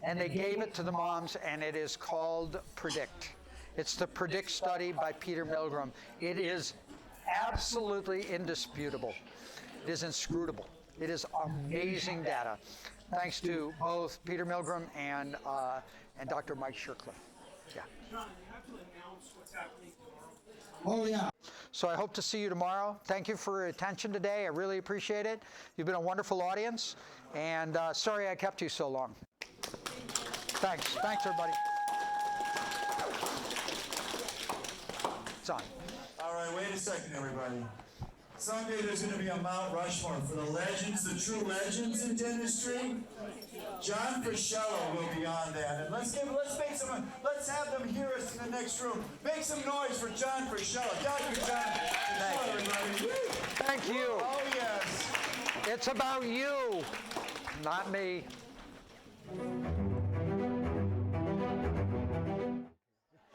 And they gave it to the moms, and it is called PREDICT. It's the PREDICT study by Peter Milgram. It is absolutely indisputable. It is inscrutable. It is amazing data. Thanks to both Peter Milgram and Dr. Mike Shercliffe. Yeah. John, you have to announce what's happening tomorrow. Oh, yeah. So I hope to see you tomorrow. Thank you for your attention today. I really appreciate it. You've been a wonderful audience. And sorry I kept you so long. Thanks. Thanks, everybody. It's on. All right, wait a second, everybody. Someday there's going to be a Mount Rushmore for the legends, the true legends in dentistry. John Frachella will be on that, and let's have them hear us in the next room. Make some noise for John Frachella. Dr. John Frachella, everybody. Woo. Thank you. Oh yes. It's about you, not me.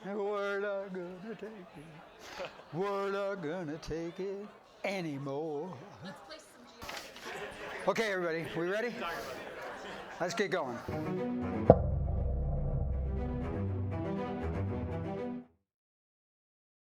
We're not gonna take it. We're not gonna take it anymore. Okay, everybody, we ready? Let's get going.